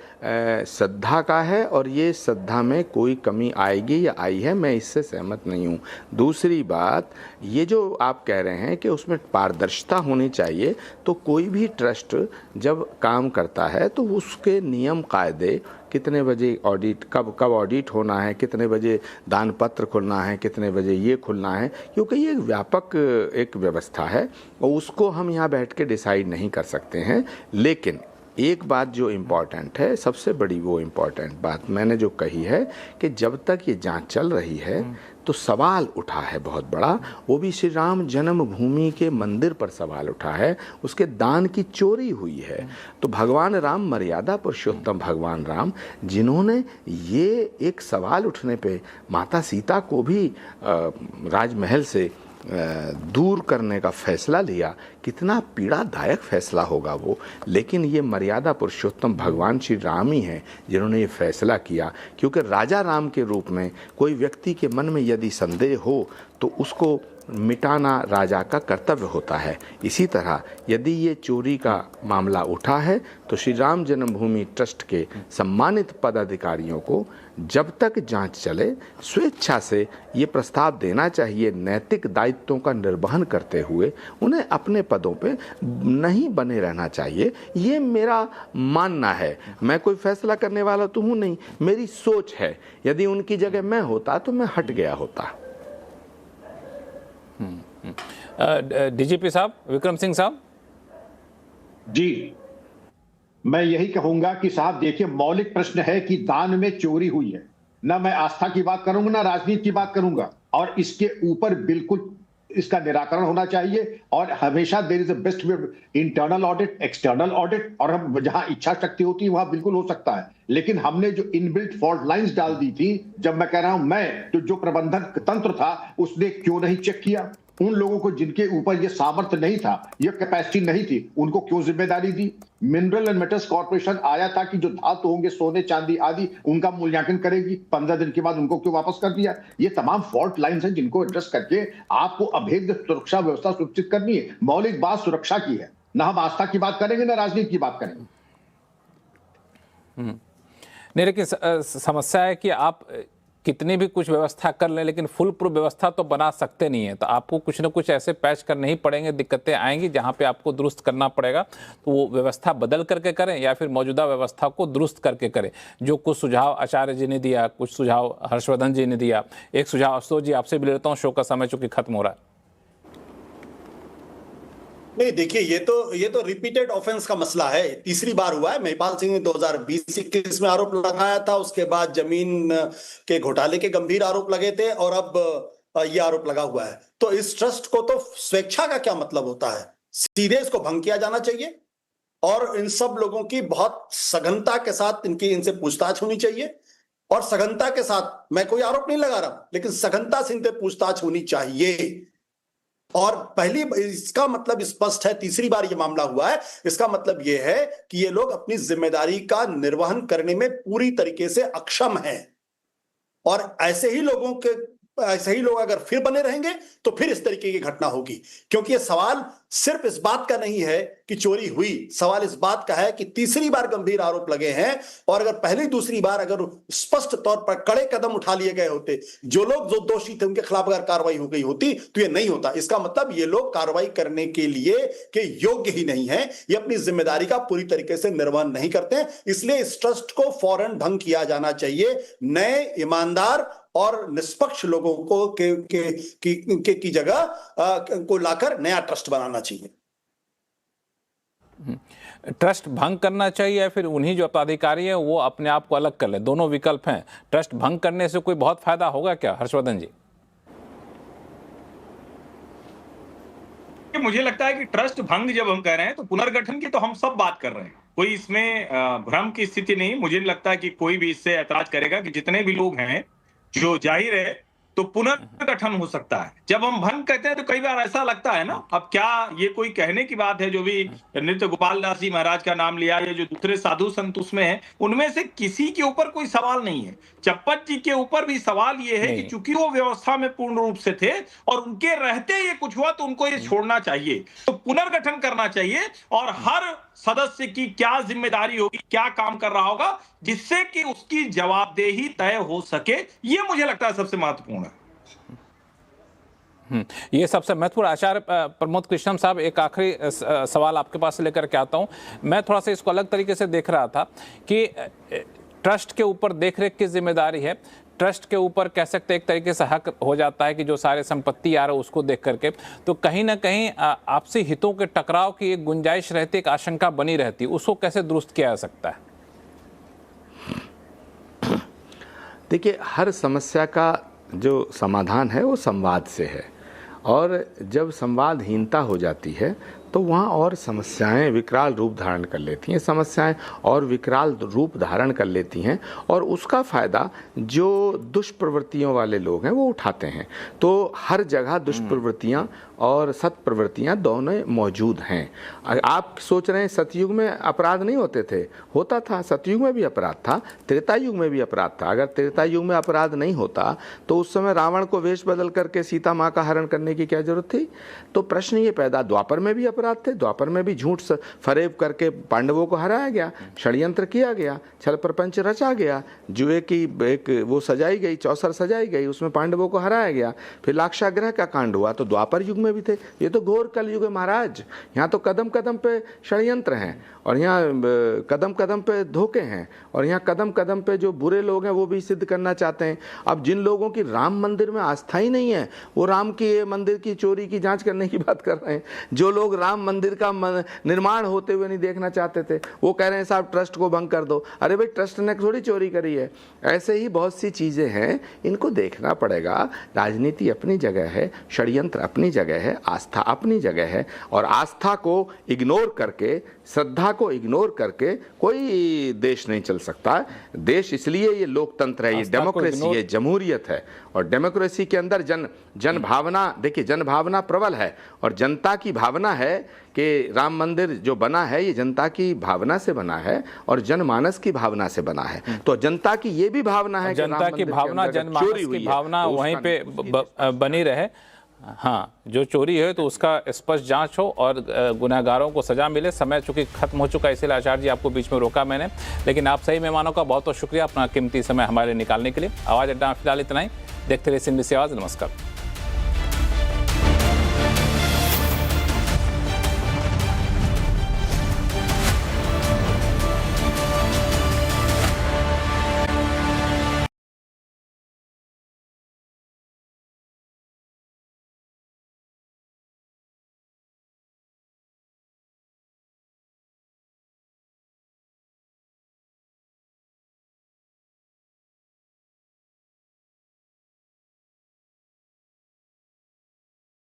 श्रद्धा का है, और ये श्रद्धा में कोई कमी आएगी या आई है, मैं इससे सहमत नहीं हूँ। दूसरी बात, ये जो आप कह रहे हैं कि उसमें पारदर्शिता होनी चाहिए, तो कोई भी ट्रस्ट जब काम करता है तो उसके नियम कायदे, कितने बजे ऑडिट, कब ऑडिट होना है, कितने बजे दान पत्र खुलना है, कितने बजे ये खुलना है, क्योंकि ये व्यापक एक व्यवस्था है और उसको हम यहाँ बैठ के डिसाइड नहीं कर सकते हैं। लेकिन एक बात जो इम्पॉर्टेंट है, सबसे बड़ी वो इम्पॉर्टेंट बात मैंने जो कही है कि जब तक ये जांच चल रही है तो सवाल उठा है बहुत बड़ा, वो भी श्री राम जन्मभूमि के मंदिर पर सवाल उठा है, उसके दान की चोरी हुई है। तो भगवान राम, मर्यादा पुरुषोत्तम भगवान राम, जिन्होंने ये एक सवाल उठने पे माता सीता को भी राजमहल से दूर करने का फैसला लिया, कितना पीड़ादायक फैसला होगा वो। लेकिन ये मर्यादा पुरुषोत्तम भगवान श्री राम ही हैं जिन्होंने ये फैसला किया, क्योंकि राजा राम के रूप में कोई व्यक्ति के मन में यदि संदेह हो तो उसको मिटाना राजा का कर्तव्य होता है। इसी तरह यदि ये चोरी का मामला उठा है तो श्री राम जन्मभूमि ट्रस्ट के सम्मानित पदाधिकारियों को जब तक जांच चले स्वेच्छा से ये प्रस्ताव देना चाहिए, नैतिक दायित्वों का निर्वहन करते हुए उन्हें अपने पदों पे नहीं बने रहना चाहिए। ये मेरा मानना है, मैं कोई फैसला करने वाला तो हूँ नहीं, मेरी सोच है। यदि उनकी जगह मैं होता तो मैं हट गया होता। डीजीपी साहब, विक्रम सिंह साहब। जी, मैं यही कहूंगा कि साहब देखिए, मौलिक प्रश्न है कि दान में चोरी हुई है, ना मैं आस्था की बात करूंगा ना राजनीति की बात करूंगा, और इसके ऊपर बिल्कुल इसका निराकरण होना चाहिए। और हमेशा there is a best internal audit, external audit, और हम जहां इच्छा शक्ति होती है वहां बिल्कुल हो सकता है। लेकिन हमने जो इनबिल्ट फॉल्ट लाइंस डाल दी थी, जब मैं कह रहा हूं मैं, तो जो प्रबंधन तंत्र था उसने क्यों नहीं चेक किया? उन लोगों को जिनके ऊपर ये सामर्थ्य नहीं था, ये कैपेसिटी नहीं थी, उनको क्यों जिम्मेदारी दी? मिनरल एंड मेटल्स कॉर्पोरेशन आया था कि जो धातु होंगे, सोने चांदी आदि, उनका मूल्यांकन करेगी, 15 दिन के बाद उनको क्यों वापस कर दिया? ये तमाम फॉल्ट लाइंस हैं जिनको एड्रेस करके आपको अभेद्य सुरक्षा व्यवस्था सुनिश्चित करनी है। मौलिक बात सुरक्षा की है, ना हम आस्था की बात करेंगे ना राजनीति की बात करेंगे। नहीं, लेकिन समस्या है कि आप कितनी भी कुछ व्यवस्था कर लें, लेकिन फुल प्रूफ व्यवस्था तो बना सकते नहीं है। तो आपको कुछ ना कुछ ऐसे पैच करने ही पड़ेंगे, दिक्कतें आएंगी जहां पे आपको दुरुस्त करना पड़ेगा। तो वो व्यवस्था बदल करके करें या फिर मौजूदा व्यवस्था को दुरुस्त करके करें। जो कुछ सुझाव आचार्य जी ने दिया, कुछ सुझाव हर्षवर्धन जी ने दिया, एक सुझाव आशुतोष जी आपसे भी लेता हूँ, शो का समय चूंकि खत्म हो रहा है। नहीं, देखिए, ये तो रिपीटेड ऑफेंस का मसला है। तीसरी बार हुआ है। महिपाल सिंह ने 2020-21 में आरोप लगाया था, उसके बाद जमीन के घोटाले के गंभीर आरोप लगे थे, और अब ये आरोप लगा हुआ है। तो इस ट्रस्ट को तो स्वेच्छा का क्या मतलब होता है? सीधे इसको भंग किया जाना चाहिए, और इन सब लोगों की बहुत सघनता के साथ इनसे पूछताछ होनी चाहिए। और सघनता के साथ, मैं कोई आरोप नहीं लगा रहा, लेकिन सघनता से इनसे पूछताछ होनी चाहिए। और पहली इसका मतलब स्पष्ट है, तीसरी बार ये मामला हुआ है, इसका मतलब ये है कि ये लोग अपनी जिम्मेदारी का निर्वहन करने में पूरी तरीके से अक्षम हैं। और ऐसे ही लोग अगर फिर बने रहेंगे तो फिर इस तरीके की घटना होगी, क्योंकि ये सवाल सिर्फ इस बात का नहीं है कि चोरी हुई, सवाल इस बात का है कि तीसरी बार गंभीर आरोप लगे हैं, और अगर पहली दूसरी बार अगर स्पष्ट तौर पर कड़े कदम उठा लिए गए होते, जो दोषी थे उनके खिलाफ अगर कार्रवाई हो गई होती तो ये नहीं होता। इसका मतलब ये लोग कार्रवाई करने के लिए के योग्य ही नहीं है, ये अपनी जिम्मेदारी का पूरी तरीके से निर्वहन नहीं करते हैं। इसलिए इस ट्रस्ट को फौरन भंग किया जाना चाहिए, नए ईमानदार और निष्पक्ष लोगों को की जगह को लाकर नया ट्रस्ट बनाना चाहिए। ट्रस्ट भंग करना चाहिए या फिर उन्हीं जो अपराधिकारी हैं वो अपने आप को अलग कर ले? दोनों विकल्प हैं। ट्रस्ट भंग करने से कोई बहुत फायदा होगा क्या, हर्षवर्धन जी? मुझे लगता है कि ट्रस्ट भंग जब हम कह रहे हैं तो पुनर्गठन की तो हम सब बात कर रहे हैं, कोई इसमें भ्रम की स्थिति नहीं। मुझे लगता है कि कोई भी इससे ऐतराज करेगा कि जितने भी लोग हैं, जो जाहिर है तो पुनर्गठन हो सकता है। जब हम भंग कहते हैं तो कई बार ऐसा लगता है ना, अब क्या ये कोई कहने की बात है? जो भी नृत्य गोपाल दास जी महाराज का नाम लिया, ये जो दूसरे साधु संत उसमें है, उनमें से किसी के ऊपर कोई सवाल नहीं है। चप्पत जी के ऊपर भी सवाल ये है कि चूंकि वो व्यवस्था में पूर्ण रूप से थे और उनके रहते ये कुछ हुआ तो उनको ये छोड़ना चाहिए, तो पुनर्गठन करना चाहिए। और हर सदस्य की क्या जिम्मेदारी होगी, क्या काम कर रहा होगा, जिससे कि उसकी जवाबदेही तय हो सके, ये मुझे लगता है सबसे महत्वपूर्ण है। ये सबसे महत्वपूर्ण। आचार्य प्रमोद कृष्णम साहब, एक आखिरी सवाल आपके पास लेकर के आता हूं। मैं थोड़ा सा इसको अलग तरीके से देख रहा था कि ट्रस्ट के ऊपर देखरेख की जिम्मेदारी है, ट्रस्ट के ऊपर कह सकते हैं एक तरीके से हक हो जाता है कि जो सारे संपत्ति आ रहे उसको देख करके, तो कहीं ना कहीं आपसी हितों के टकराव की एक गुंजाइश रहती, एक आशंका बनी रहती, उसको कैसे दुरुस्त किया जा सकता है? देखिए, हर समस्या का जो समाधान है वो संवाद से है, और जब संवादहीनता हो जाती है तो वहाँ और समस्याएं विकराल रूप धारण कर लेती हैं, समस्याएं और विकराल रूप धारण कर लेती हैं, और उसका फ़ायदा जो दुष्प्रवृत्तियों वाले लोग हैं वो उठाते हैं। तो हर जगह दुष्प्रवृत्तियाँ और सत्प्रवृत्तियाँ दोनों मौजूद हैं। आप सोच रहे हैं सतयुग में अपराध नहीं होते थे? होता था, सतयुग में भी अपराध था, त्रेता युग में भी अपराध था। अगर त्रेता युग में अपराध नहीं होता तो उस समय रावण को वेश बदल करके सीता माँ का हरण करने की क्या जरूरत थी? तो प्रश्न ये पैदा, द्वापर में भी अपराध थे, द्वापर में भी झूठ फरेब करके पांडवों को हराया गया, षड्यंत्र किया गया, छल प्रपंच रचा गया, जुए की एक वो सजाई गई, चौसर सजाई गई, उसमें पांडवों को हराया गया। फिर लाक्षागृह का कांड हुआ तो द्वापर युग में भी थे। ये तो घोर कल युग है महाराज। यहाँ तो कदम कदम पे षड्यंत्र हैं, और यहाँ कदम कदम पे धोखे हैं, और यहाँ कदम कदम पे जो बुरे लोग हैं वो भी सिद्ध करना चाहते हैं। अब जिन लोगों की राम मंदिर में आस्था ही नहीं है, वो राम की मंदिर की चोरी की जांच करने की बात कर रहे हैं। जो लोग राम मंदिर का निर्माण होते हुए नहीं देखना चाहते थे, वो कह रहे हैं साहब ट्रस्ट को भंग कर दो। अरे भाई, ट्रस्ट ने थोड़ी चोरी करी है। ऐसे ही बहुत सी चीज़ें हैं, इनको देखना पड़ेगा। राजनीति अपनी जगह है, षड्यंत्र अपनी जगह है, आस्था अपनी जगह है, और आस्था को इग्नोर करके, श्रद्धा को इग्नोर करके कोई देश नहीं चल सकता है। देश इसलिए ये लोकतंत्र है, ये डेमोक्रेसी है, जमहूरियत है, और डेमोक्रेसी के अंदर जन भावना, देखिए जन भावना प्रबल है, और जनता की भावना है कि राम मंदिर जो बना है ये जनता की भावना से बना है और जनमानस की भावना से बना है। तो जनता की ये भी भावना है, जनता की भावना, जनमानस की भावना वहीं पे बनी रहे। हाँ, जो चोरी है तो उसका स्पष्ट जांच हो और गुनहगारों को सजा मिले। समय चूंकि खत्म हो चुका है, इसलिए आचार्य जी आपको बीच में रोका मैंने, लेकिन आप सही मेहमानों का बहुत बहुत शुक्रिया अपना कीमती समय हमारे निकालने के लिए। आवाज़ अड्डा फिलहाल इतना ही। देखते रहिए CNBC आवाज़। नमस्कार।